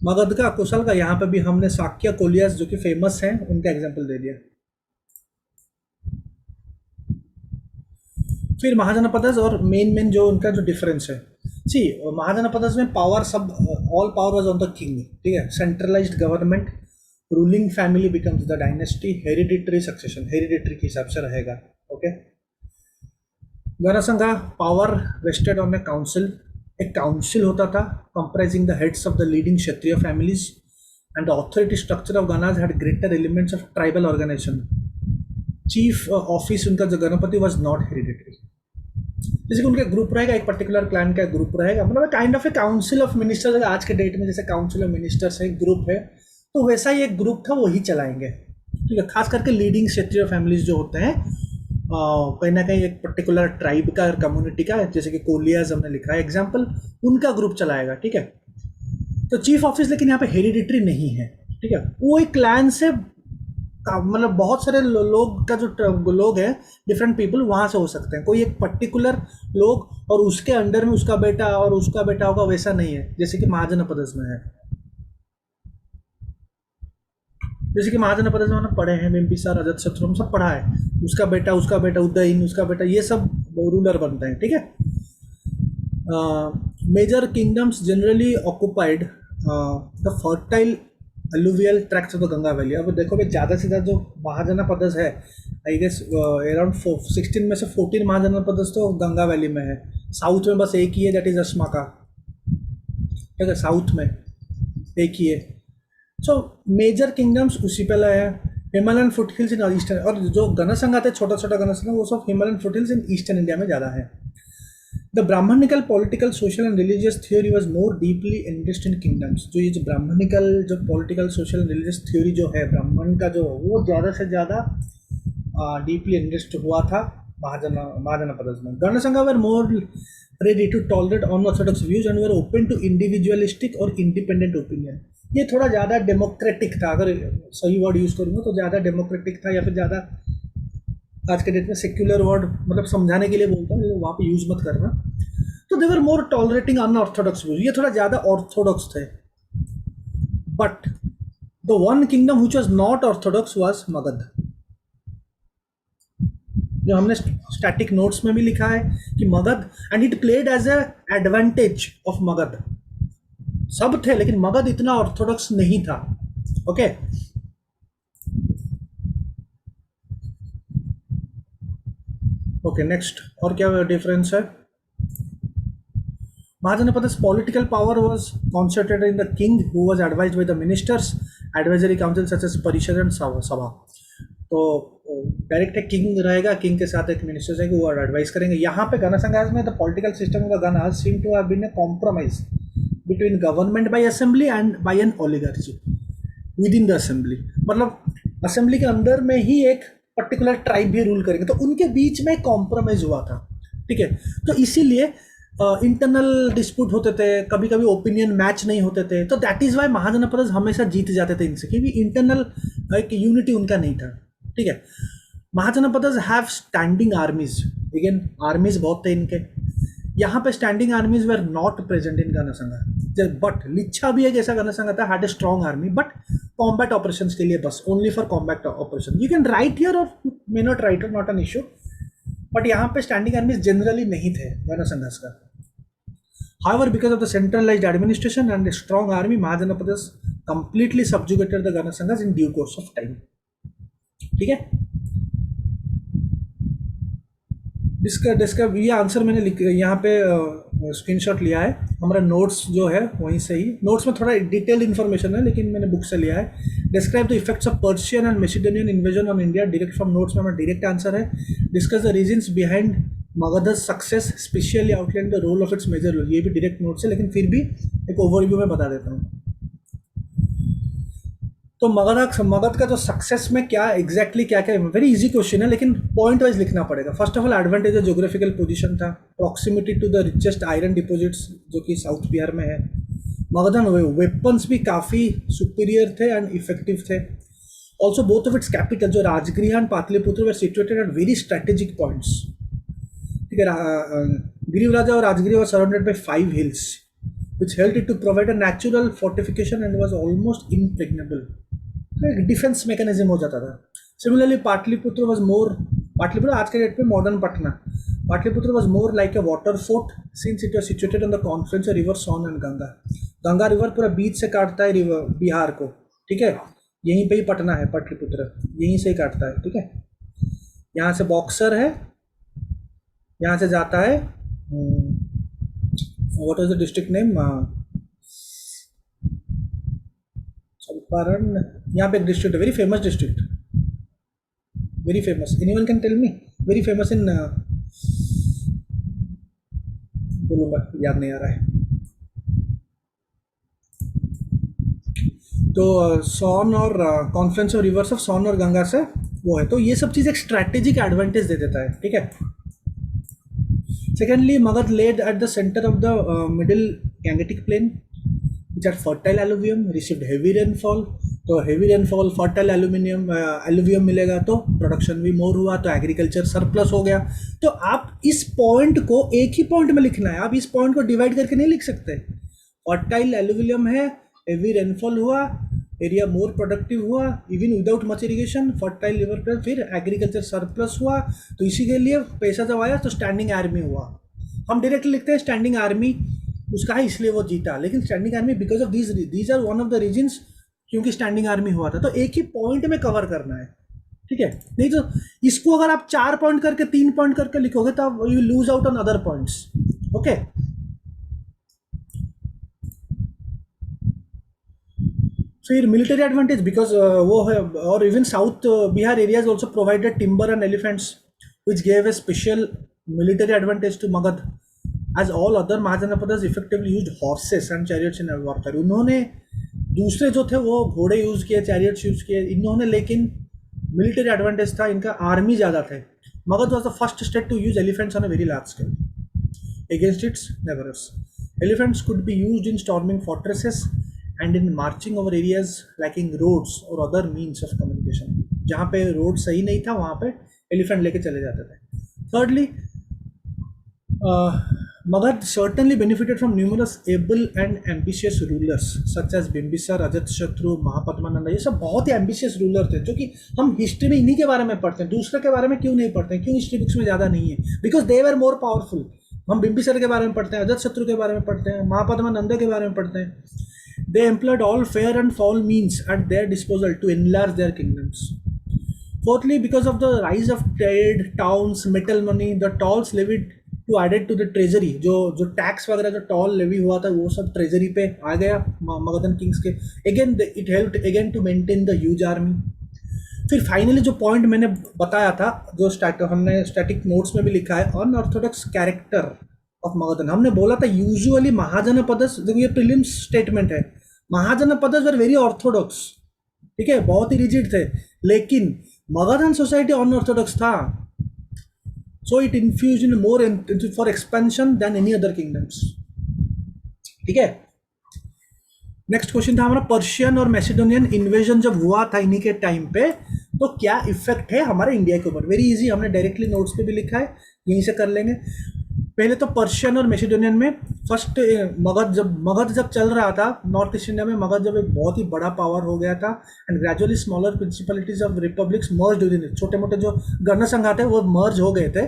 मगध का, कुशल का। यहाँ पे भी हमने साक्या, कोलियास जो कि फेमस हैं, उनका एग्जाम्पल दे दिया। फिर महाजनपदस और मेन जो उनका जो डिफरेंस है, सी महाजनपदस में पावर सब, all power was on the king, ठीक है। Centralised government, ruling family becomes the dynasty, hereditary succession, hereditary के हिसाब से रहेगा, okay. Gana sangha power vested on a council, एक काउंसिल होता था comprising the heads of the leading Kshatriya families, and the authority structure of ganas had greater elements of tribal organisation. Chief office उनका जो Ganpati was not hereditary, जैसे कि उनका ग्रुप रहेगा, एक पर्टिकुलर क्लैन का ग्रुप रहेगा, मतलब kind of A council of ministers. आज के डेट में जैसे काउंसिल ऑफ मिनिस्टर्स है, ग्रुप है, तो वैसा ही एक ग्रुप था, वही चलाएंगे, ठीक है। खास करके लीडिंग क्षत्रिय फैमिलीज जो होते हैं, कहीं ना कहीं एक पर्टिकुलर ट्राइब का, कम्युनिटी का, जैसे कि कोलियाज हमने लिखा है एग्जाम्पल, उनका ग्रुप चलाएगा, ठीक है। तो चीफ ऑफिस लेकिन यहाँ पे हेरिडिटरी नहीं है, ठीक है। वो एक क्लैन से, मतलब बहुत सारे लोग का जो लोग हैं, डिफरेंट पीपल वहाँ से हो सकते हैं। कोई एक पर्टिकुलर लोग और उसके अंडर में उसका बेटा और उसका बेटा होगा, वैसा नहीं है जैसे कि महाजनपदस में है। जैसे कि महाजनपदस में हमने पढ़े हैं, बिम्बिसार, अजातशत्रु, हम सब पढ़ा है, उसका बेटा, उदयन, उसका बेटा, ये सब रूलर बनते हैं, ठीक है। Major kingdoms generally occupied the fertile alluvial tracts of the Ganga valley. अब देखोगे ज़्यादा से ज़्यादा जो महाजनपदस है, आई गेस अराउंड 16 में से 14 महाजनपदस तो गंगा वैली में है। साउथ में बस एक ही है, दैट इज अस्माका, ठीक है, साउथ में एक ही है। सो मेजर किंगडम्स उसी पे लाए हैं, हिमालयन फुटहिल्स इन ईस्टर्न, और जो गणसंघ आते हैं छोटा छोटा गणसंघ वो सब Himalayan foothills in eastern India में ज़्यादा है। The Brahmanical political social and religious theory was more deeply interest in kingdoms. जो ये जो ब्राह्मणिकल जो political social and religious theory जो है ब्राह्मण का जो, वो ज़्यादा से ज़्यादा डीपली इंटरेस्ट हुआ था महाजनपद में। गणसंघ वर मोर ready to tolerate unorthodox views and were open to individualistic और independent opinion। ये थोड़ा ज़्यादा डेमोक्रेटिक था, अगर सही वर्ड यूज़ करूँगा तो ज़्यादा डेमोक्रेटिक था, या फिर ज़्यादा आज के डेट में सेक्युलर वर्ड मतलब समझाने के लिए बोलता हूँ, वहाँ पे यूज़ मत करना। तो they were more tolerating unorthodox views, ये थोड़ा ज़्यादा ऑर्थोडॉक्स थे। But the one kingdom which was not orthodox was Magadha. जो हमने स्टैटिक नोट्स में भी लिखा है कि Magadha, and it played as a advantage of Magadha. सब थे लेकिन मगध इतना ऑर्थोडॉक्स नहीं था। ओके ओके नेक्स्ट, और क्या डिफरेंस है? Mahajanapadha's political power was concentrated in the king, who was advised by the ministers, advisory council such as परिषद एंड सभा। तो डायरेक्ट एक किंग रहेगा, किंग के साथ एक मिनिस्टर्स है वो एडवाइस करेंगे। यहाँ पे गणसंघ में the political system of the gana seem to have been a compromise between government by assembly and by an oligarchy within the assembly. मतलब असेंबली के अंदर में ही एक पर्टिकुलर ट्राइब भी रूल करेंगे, तो उनके बीच में कॉम्प्रोमाइज हुआ था। ठीक है, तो इसीलिए इंटरनल डिस्प्यूट होते थे, कभी कभी ओपिनियन मैच नहीं होते थे, तो दैट इज वाई महाजनपद हमेशा जीत जाते थे इनसे, क्योंकि इंटरनल एक यूनिटी उनका नहीं था। ठीक है, Mahajanapada have standing armies, again armies बहुत थे इनके। यहाँ पे standing armies were not present in ganasangha, but लिच्छा भी एक ऐसा गणसंघ था had a strong army, but combat operation के लिए बस, only for combat operation. You can write here और may not write, not an issue, but यहाँ पे स्टैंडिंग आर्मीज जनरली नहीं थे गणसंघ का। However, because of the centralized administration and a strong army, Mahajanapadas completely subjugated the Ganasanghas in due course of time. ठीक है, इसका ये आंसर मैंने यहाँ पे स्क्रीनशॉट लिया है, हमारा नोट्स जो है वहीं से ही। नोट्स में थोड़ा डिटेल्ड इन्फॉर्मेशन है लेकिन मैंने बुक से लिया है। Describe the effects of Persian and Macedonian invasion on India, direct from notes में हमारा डायरेक्ट आंसर है। Discuss the reasons behind Magadha's success, especially outline the role of its major role. ये भी डायरेक्ट नोट से, लेकिन फिर भी एक ओवरव्यू में बता देता हूँ। तो मगध का जो सक्सेस में क्या एग्जैक्टली क्या क्या, वेरी इजी क्वेश्चन है लेकिन पॉइंट वाइज लिखना पड़ेगा। First of all advantage geographical position था, proximity to the richest iron deposits जो कि साउथ बिहार में है। मगधन वेपन्स भी काफ़ी सुपीरियर थे एंड इफेक्टिव थे। Also both of its capital जो Rajgriha and Pataliputra were situated at very strategic points. ठीक है, गिरिवराजा और Rajgriha were surrounded by 5 hills which helped it to provide a natural fortification and was almost impregnable। तो एक defence mechanism हो जाता था। Similarly Pataliputra was more, Pataliputra आज के डेट पे modern Patna, Pataliputra was more like a water fort since it was situated on the confluence of river Son and Ganga. Ganga river पूरा बीच से काटता है रिवर बिहार को। ठीक है, यहीं पे ही पटना है, पाटलिपुत्र यहीं से ही काटता है। ठीक है, यहाँ से बॉक्सर है, यहाँ से जाता है what is the district name, Champaran, यहाँ पे एक डिस्ट्रिक्ट है, very famous district, very famous, anyone can tell me, very famous in, बोलूँगा याद नहीं आ रहा है। तो सोन और confluence of rivers of Son और गंगा से वो है, तो ये सब चीज़ एक स्ट्रैटेजिक एडवांटेज दे देता है। ठीक है, secondly Magad laid at the center of the middle Gangetic plain which had fertile alluvium, received heavy rainfall। तो heavy rainfall, fertile alluvium मिलेगा तो प्रोडक्शन भी मोर हुआ, तो एग्रीकल्चर सरप्लस हो गया। तो आप इस पॉइंट को एक ही पॉइंट में लिखना है, आप इस पॉइंट को डिवाइड करके नहीं लिख सकते। फर्टाइल एलुवियम है, हेवी रेनफॉल हुआ, एरिया मोर प्रोडक्टिव हुआ, even without much irrigation, fertile river plus, फिर एग्रीकल्चर सरप्लस हुआ, तो इसी के लिए पैसा जब आया तो स्टैंडिंग आर्मी हुआ। हम डायरेक्टली लिखते हैं स्टैंडिंग आर्मी उसका है इसलिए वो जीता, लेकिन standing army because of these are one of the reasons, क्योंकि स्टैंडिंग आर्मी हुआ था। तो एक ही पॉइंट में कवर करना है। ठीक है, नहीं तो इसको अगर आप 4 पॉइंट करके 3 पॉइंट करके लिखोगे तो you lose out on other points. Okay, So here military advantage because वो है और even South Bihar areas also provided timber and elephants, which gave a special military advantage to Magad, as all other Mahajanapadas effectively used horses and chariots in warfare. उन्होंने दूसरे जो थे वो घोड़े use किए, चैरियट्स यूज किए, इन्होंने लेकिन मिलिट्री एडवांटेज था, इनका आर्मी ज़्यादा थे. Magadh was the first state to use elephants on a very large scale against its neighbors. Elephants could be used in storming fortresses and in marching over areas lacking roads or other means of communication. जहाँ पे road सही नहीं था वहाँ पे elephant लेके चले जाते थे. Thirdly, Magad certainly benefited from numerous able and ambitious rulers such as Bimbisar, Ajatashatru, Mahapadmananda. ये सब बहुत ही ambitious ruler थे, जो कि हम हिस्ट्री में इन्हीं के बारे में पढ़ते हैं, दूसरे के बारे में क्यों नहीं पढ़ते हैं, क्यों हिस्ट्री बुक्स में ज़्यादा नहीं है? Because they were more powerful. हम बिम्बिसर के बारे में पढ़ते हैं, अजातशत्रु के बारे में पढ़ते हैं, महापद्मानंद के बारे में पढ़ते हैं. They employed all fair and foul means at their disposal to enlarge their kingdoms. Fourthly, because of the rise of trade, towns, metal money, the tolls levied to added to the treasury, जो tax वगैरह जो toll levy हुआ था वो सब treasury पे आ गया मगधन किंग्स के. Again it helped again to maintain the huge army. फिर फाइनली जो पॉइंट मैंने बताया था, जो हमने स्टैटिक नोट्स में भी लिखा है, अनऑर्थोडॉक्स कैरेक्टर ऑफ मगधन. हमने बोला था यूजुअली महाजनपदस, देखो ये प्रीलिम्स स्टेटमेंट है, महाजनपदस वर वेरी ऑर्थोडॉक्स, ठीक है, बहुत ही रिजिड थे, लेकिन मगधन सोसाइटी अनऑर्थोडॉक्स था. So it infuse in more for expansion than any other kingdoms. ठीक है. नेक्स्ट क्वेश्चन था हमारा, पर्शियन और मैसिडोनियन इन्वेजन जब हुआ था इन्हीं के टाइम पे, तो क्या इफेक्ट है हमारे इंडिया के ऊपर. वेरी इजी, हमने डायरेक्टली नोट्स पे भी लिखा है, यहीं से कर लेंगे. पहले तो पर्शियन और मैसिडोनियन में फर्स्ट मगध जब चल रहा था नॉर्थ ईस्ट इंडिया में, मगध जब एक बहुत ही बड़ा पावर हो गया था, and gradually smaller principalities of republics merge with in, छोटे मोटे जो गण संघात है वो मर्ज हो गए थे.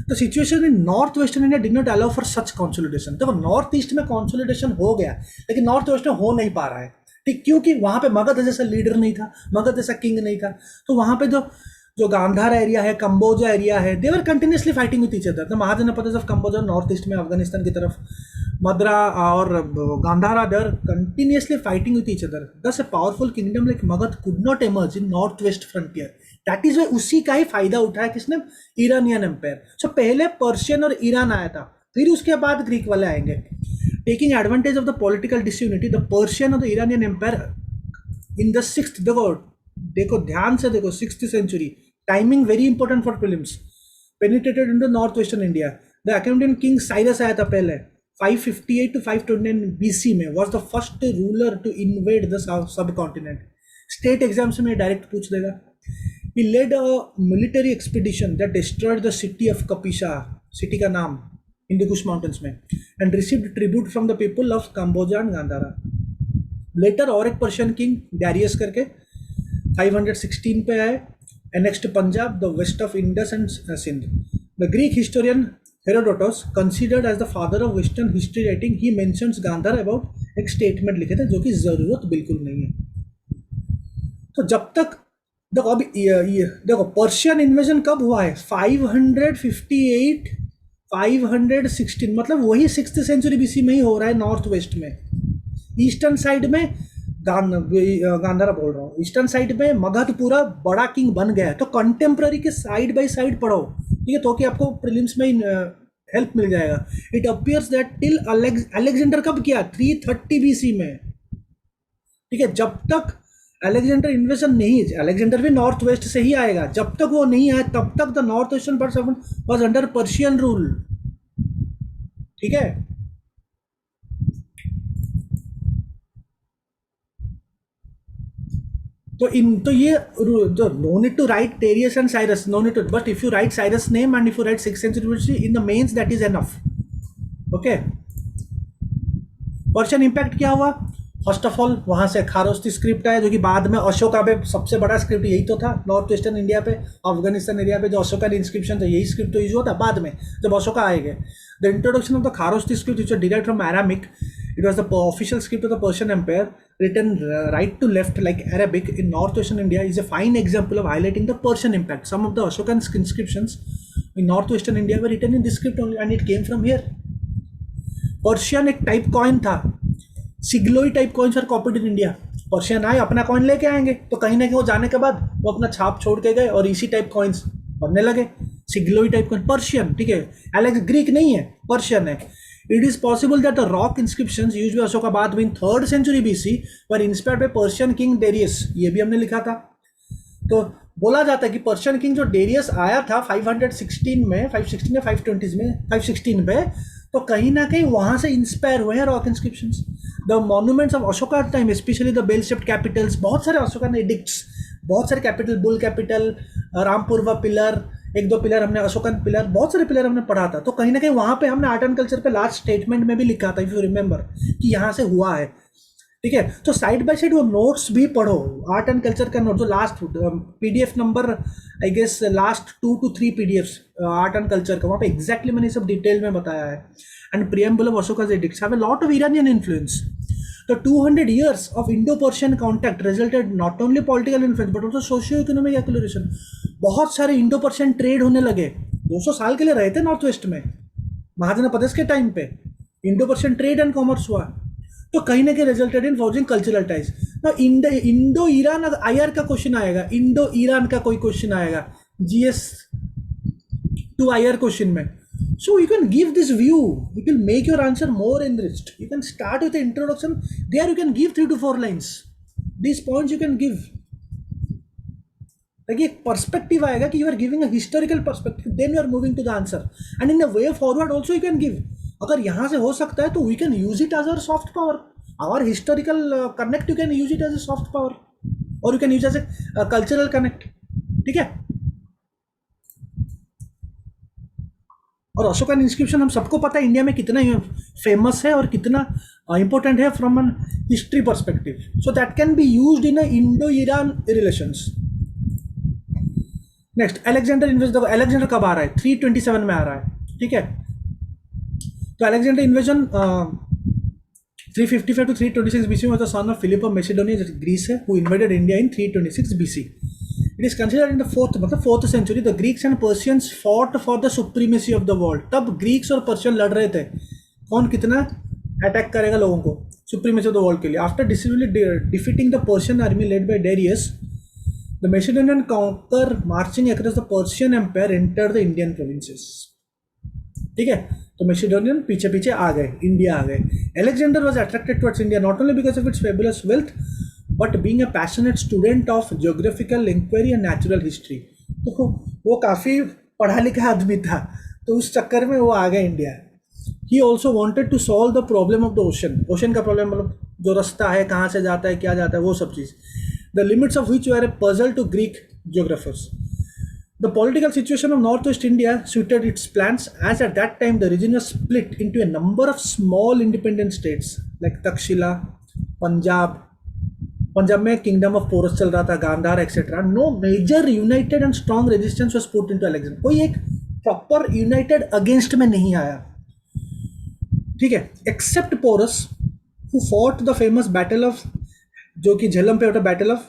तो situation in north western India did not allow for such consolidation. देखो नॉर्थ ईस्ट में कंसोलिडेशन हो गया, लेकिन नॉर्थ वेस्ट में हो नहीं पा रहा है, ठीक, क्योंकि वहाँ पे मगध जैसा लीडर नहीं था, मगध जैसा किंग नहीं था. तो वहाँ पे जो गांधारा एरिया है, कंबोजा एरिया है, they were continuously fighting with each other. The Mahajanapadas of Kamboja north east में अफगानिस्तान की तरफ, मद्रा और Gandhara, they are continuously fighting with each other. Thus a powerful kingdom like Magadha could not emerge in north west frontier. That is why उसी का ही फायदा उठाया किसने, Iranian empire. सो पहले पर्शियन और ईरान आया था, फिर उसके बाद ग्रीक वाले आएंगे. Taking advantage of the political disunity, the Persian और the Iranian empire in the sixth, देखो ध्यान से देखो, 6th century, timing very important for films, penetrated into north western India. The Achaemenian king Cyrus आया था पहले 558 to 529 BC में, was the first ruler to invade the subcontinent. State exams में direct पूछ देगा. He led a military expedition that destroyed the city of Kapisha, city का नाम Hindu Kush mountains में, and received tribute from the people of Cambodia and Gandhara. Later और एक Persian king Darius करके 516 पे आए, annexed Punjab, the west of Indus and Sindh. The Greek historian Herodotus, considered as the father of Western history writing, he mentions Gandhara about एक statement लिखे थे जो कि जरूरत बिल्कुल नहीं है. तो जब तक देखो अभी देखो पर्शियन इन्वेजन कब हुआ है, 558 516, मतलब वही 6th century BC में ही हो रहा है नॉर्थ वेस्ट में. ईस्टर्न साइड में गांधारा बोल रहा हूँ, ईस्टर्न साइड में मगध पूरा बड़ा किंग बन गया है. तो कंटेम्प्ररी के साइड बाय साइड पढ़ो, ठीक है, तो कि आपको प्रीलिम्स में हेल्प मिल जाएगा. It appears that till Alexander कब किया, 330 BC में, ठीक है. जब तक अलेक्जेंडर इन्वेजन नहीं, अलेक्जेंडर भी नॉर्थ वेस्ट से ही आएगा, जब तक वो नहीं आया तब तक the north western part was under Persian rule, ठीक है. तो ये जो no need to write Darius and Cyrus, no need to, but if you write Cyrus name and if you write 6th century in the mains, that is enough. Okay. Persian impact क्या हुआ, first of all वहाँ से खारोस्ती script आया, जो कि बाद में अशोका पे सबसे बड़ा स्क्रिप्ट यही तो था नॉर्थ वेस्टर्न इंडिया पे, अफगानिस्तान एरिया पे जो अशोका इंस्क्रिप्शन था, यही स्क्रिप्ट तो यूज हुआ था बाद में जब अशोका आएंगे. The introduction of the Kharosthi script which derived from Aramaic, it was the official script of the Persian empire, written right to left like Arabic in northwestern India, is a fine example of highlighting the Persian impact. Some of the Ashokan inscriptions in northwestern India were written in this script only, and it came from here. Persian एक type coin था, sigloi type coins are copied in India. Persian आए अपना coin लेके आएंगे, तो कहीं ना कहीं वो जाने के बाद वो अपना छाप छोड़ के गए और इसी टाइप कॉइन्स बनने लगे, सिग्लोई टाइप कॉइन। पर्शियन, ठीक है, एलेक्स ग्रीक नहीं है, पर्शियन है। It is possible that the rock inscriptions used by अशोकाबाद in 3rd century BC were inspired by Persian king Darius, ये भी हमने लिखा था। तो बोला जाता है कि पर्शियन किंग जो डेरियस आया था 516 में, 516 या 520 में, 516 में, तो कहीं ना कहीं वहां से इंस्पायर हुए हैं rock inscriptions. The monuments of Ashoka time, specially the bell shaped capitals, बहुत सारे अशोका ने एडिक्ट्स, बहुत सारे capital, bull capital, Rampurva pillar, एक दो पिलर हमने, अशोकन पिलर, बहुत सारे पिलर हमने पढ़ा था। तो कहीं ना कहीं वहां पे हमने आर्ट एंड कल्चर पे लास्ट स्टेटमेंट में भी लिखा था, इफ यू रिमेंबर, कि यहाँ से हुआ है, ठीक है। तो साइड बाय साइड वो नोट्स भी पढ़ो, आर्ट एंड कल्चर का नोट, जो last PDF number I guess last 2 to 3 PDFs art and culture का, वहाँ पे एग्जैक्टली मैंने सब डिटेल में बताया है। And preamble of Ashoka's edicts have a lot of Iranian influence. The 200 years of Indo-Persian contact resulted not only political influence but also socio-economic acceleration. बहुत सारे इंडो पर्शियन ट्रेड होने लगे, 200 साल के लिए रहे थे नॉर्थ वेस्ट में, महाजन प्रदेश के टाइम पे Indo Persian trade and commerce हुआ, तो कहीं ना कहीं resulted in forging cultural ties. तो इंडो ईरान आईआर का क्वेश्चन आएगा, इंडो ईरान का कोई क्वेश्चन आएगा GS 2 IR क्वेश्चन में। So you can give this view, it will make your answer more enriched. You can start with the introduction, there you can give 3 to 4 lines, these points you can give, like एक perspective आएगा कि you are giving a historical perspective, then you are moving to the answer, and in the way forward also you can give, अगर यहाँ से हो सकता है तो we can use it as our soft power, our historical connect you can use it as a soft power, or you can use as a cultural connect, ठीक है। और अशोकन इंस्क्रिप्शन हम सबको पता है इंडिया में कितना फेमस है और कितना इंपॉर्टेंट है from an history perspective, so that can be used in Indo Iran relations. Next, Alexander invasion, देखो अलेक्जेंडर कब आ रहा है, 327 में आ रहा है, ठीक है। तो Alexander invasion 355 to 326 BC was the son of Philip of Macedonia, Greece है, who invaded India in 326 BC. It is considered in the 4th century the Greeks and Persians fought for the supremacy of the world. तब Greeks और Persian लड़ रहे थे कौन कितना attack करेगा लोगों को, सुप्रीमेसी ऑफ द वर्ल्ड के लिए। After decisively defeating the Persian army led by Darius, the Macedonian counter marching across the Persian empire enter the Indian provinces, ठीक है। तो मैसेडोनियन पीछे पीछे आ गए, इंडिया आ गए। Alexander was attracted towards India not only because of its fabulous wealth but being a passionate student of geographical inquiry and natural history. तो वो काफ़ी पढ़ा लिखा आदमी था, तो उस चक्कर में वो आ गया India. He also wanted to solve the problem of the ocean, ocean का प्रॉब्लम मतलब जो रास्ता है, कहाँ से जाता है, क्या जाता है, वो सब चीज़। The limits of which were a puzzle to Greek geographers. The political situation of northwest India suited its plans, as at that time the region was split into a number of small independent states like Takshila, Punjab, Punjab में kingdom of Porus चल रहा था, Gandhara etcetera. No major united and strong resistance was put into Alexander, कोई एक proper United against में नहीं आया, ठीक है, except Porus who fought the famous battle of, जो कि झेलम पे होता, battle of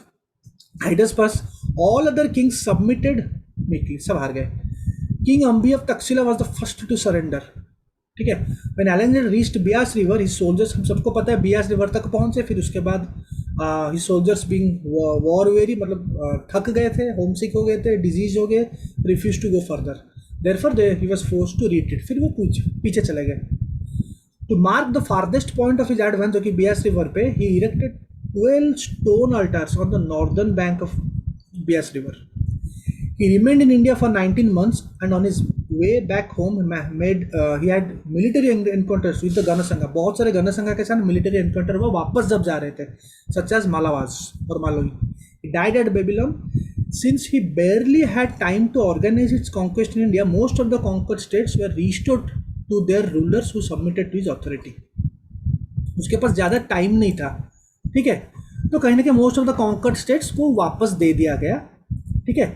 Hydaspes. All other kings submitted meekly, सब हार गए। King Ambhi of Takshashila was the first to surrender, ठीक है। When Alexander reached Beas river, his soldiers, हम सबको पता है बियास रिवर तक पहुंचे, फिर उसके बाद his soldiers being were very, मतलब थक गए थे, होमसिक हो गए थे, डिजीज हो गए, refuse to go further, therefore he was forced to retreat, फिर वो पीछे चले गए। To mark the farthest point of his advance, जो कि बियास रिवर पे, he erected 12 stone altars on the northern bank of Beas river. He remained in India for 19 months and on his way back home he had military encounters with the Ganasangha. बहुत सारे गणसंघा के साथ military encounter हुआ वापस जब जा रहे थे, such as Malawaz और Malawi. He died at Babylon. Since he barely had time to organize its conquest in India, most of the conquered states were restored to their rulers who submitted to his authority. उसके पास ज़्यादा time नहीं था, ठीक है, तो कहीं ना कहीं most of the conquered states को वापस दे दिया गया, ठीक है।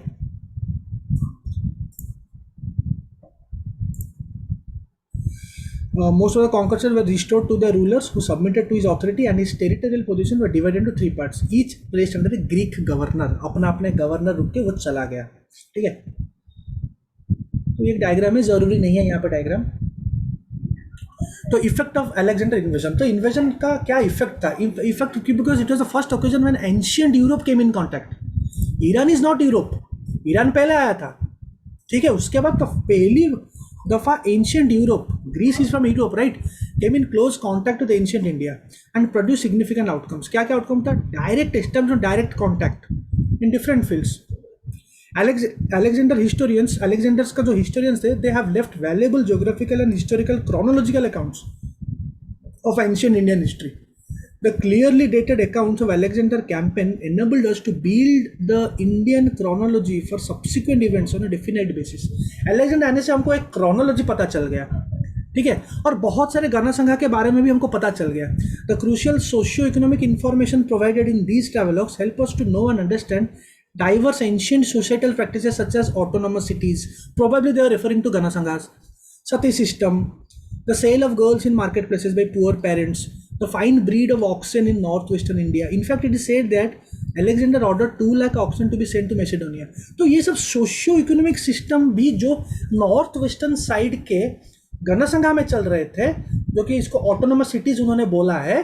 Most of the conquered states were restored to their rulers who submitted to his authority, and his territorial position were divided into 3 parts, each placed under a Greek governor. अपना अपने governor रुक के वो चला गया, ठीक है। तो ये डायग्राम है, जरूरी नहीं है यहाँ पे डायग्राम। तो इफेक्ट ऑफ अलेक्जेंडर इन्वेजन, तो इन्वेजन का क्या इफेक्ट था? Effect because it was the first occasion when ancient Europe came in contact. Iran is not Europe, Iran पहले आया था, ठीक है। उसके बाद तो पहली दफा ancient Europe, Greece is from Europe right, came in close contact with ancient India and produce significant outcomes. क्या क्या आउटकम था? Direct establish direct contact in different fields. Alexander's का जो हिस्टोरियंस थे, they have left valuable geographical and historical chronological accounts of ancient Indian history. The clearly dated accounts of Alexander campaign enabled us to build the Indian chronology for subsequent events on a definite basis. Alexander आने से हमको एक chronology पता चल गया, ठीक है, और बहुत सारे गाना संघा के बारे में भी हमको पता चल गया। The crucial socio-economic information provided in these travelogues help us to know and understand diverse ancient societal practices such as autonomous cities. Probably they are referring to Gana Sanghas, sati system, the sale of girls in marketplaces by poor parents, the fine breed of oxen in northwestern India. In fact, it is said that Alexander ordered 2 lakh oxen to be sent to Macedonia. तो ये सब socio economic system भी जो north western side के गणसंघा में चल रहे थे, जो कि इसको ऑटोनोमस सिटीज उन्होंने बोला है,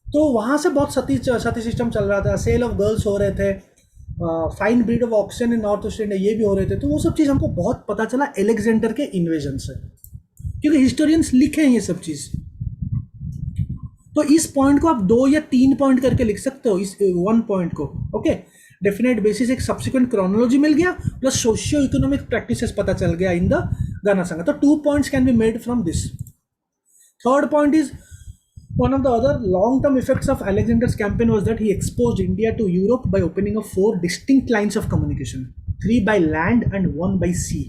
तो वहाँ से बहुत सती सिस्टम चल रहा था, सेल ऑफ गर्ल्स हो रहे थे, fine breed of oxen in north west India ये भी हो रहे थे। तो वो सब चीज़ हमको बहुत पता चला एलेक्जेंडर के इन्वेजन से, क्योंकि हिस्टोरियंस लिखे हैं ये सब चीज़। तो इस पॉइंट को आप 2 या 3 पॉइंट करके लिख सकते हो, इस 1 पॉइंट को, ओके। डेफिनेट बेसिस एक सब्सिक्वेंट क्रोनोलॉजी मिल गया, प्लस सोशियो इकोनॉमिक प्रैक्टिसेस पता चल गया इन द गाना संघा। तो 2 points can be made from this. Third point is one of the other long-term effects of Alexander's campaign was that he exposed India to Europe by opening up 4 distinct lines of communication, 3 by land and 1 by sea.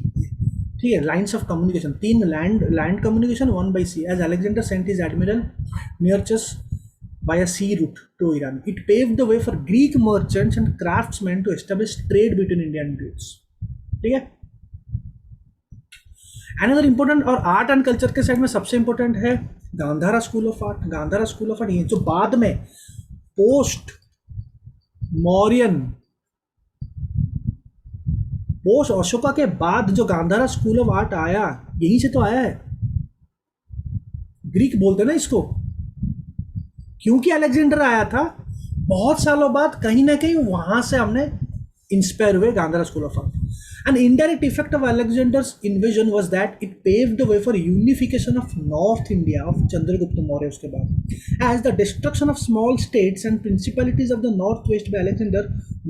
ठीक है, lines of communication, 3 land communication, 1 by sea, as Alexander sent his admiral Nearchus by a sea route to Iran. It paved the way for Greek merchants and craftsmen to establish trade between India and Greece. ठीक है। Another important और art and culture के side में सबसे important है Gandhara school of art. Gandhara school of art ये जो बाद में पोस्ट अशोका के बाद जो गांधारा स्कूल ऑफ आर्ट आया, यहीं से तो आया है। ग्रीक बोलते ना इसको, क्योंकि अलेक्जेंडर आया था बहुत सालों बाद, कहीं ना कहीं वहां से हमने इंस्पायर हुए Gandhara school of art. An indirect effect of Alexander's invasion was that it paved the way for unification of North India of Chandragupta Maurya उसके बाद, as the destruction of small states and principalities of the northwest by Alexander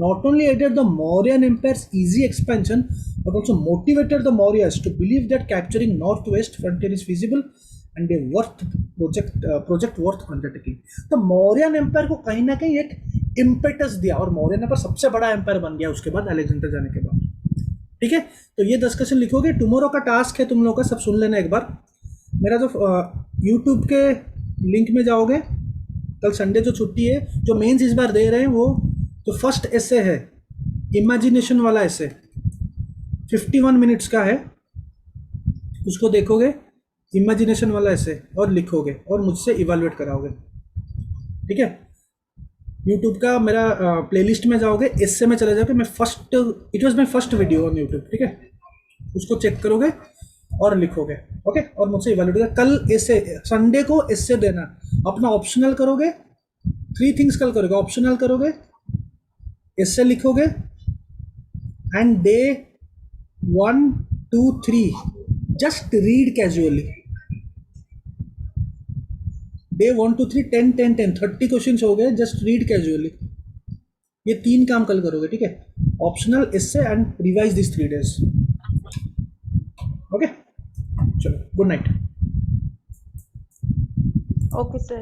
not only aided the Mauryan Empire's easy expansion but also motivated the Mauryas to believe that capturing northwest frontier is feasible and a project worth undertaking. तो Mauryan empire को कहीं ना कहीं एक impetus दिया, और Mauryan empire सबसे बड़ा एम्पायर बन गया उसके बाद, अलेक्जेंडर जाने के बाद। ठीक है, तो ये डिस्कशन लिखोगे। टुमारो का टास्क है तुम लोगों का, सब सुन लेना एक बार। मेरा जो यूट्यूब के लिंक में जाओगे, कल संडे जो छुट्टी है, जो मेंस इस बार दे रहे हैं, वो जो फर्स्ट एसे है इमेजिनेशन वाला एसे 51 मिनट्स का है, उसको देखोगे, इमेजिनेशन वाला एसे, और लिखोगे और मुझसे इवैल्यूएट कराओगे। ठीक है, यूट्यूब का मेरा प्लेलिस्ट में जाओगे, एसे में चले जाओगे, it was my first video on YouTube. ठीक है, उसको चेक करोगे और लिखोगे, ओके, और मुझसे इवैल्यूएट। कल एसे, संडे को एसे देना, अपना ऑप्शनल करोगे, 3 थिंग्स कल करोगे, ऑप्शनल करोगे, एसे लिखोगे, and day 1, 2, 3 just read casually. Day 1, 2, 3 10, 10, 10 30 question हो गए, जस्ट रीड कैजुअली। ये 3 काम कल करोगे, ठीक है, optional, essay and revise this 3 days। Okay, चलो, गुड नाइट। Okay sir.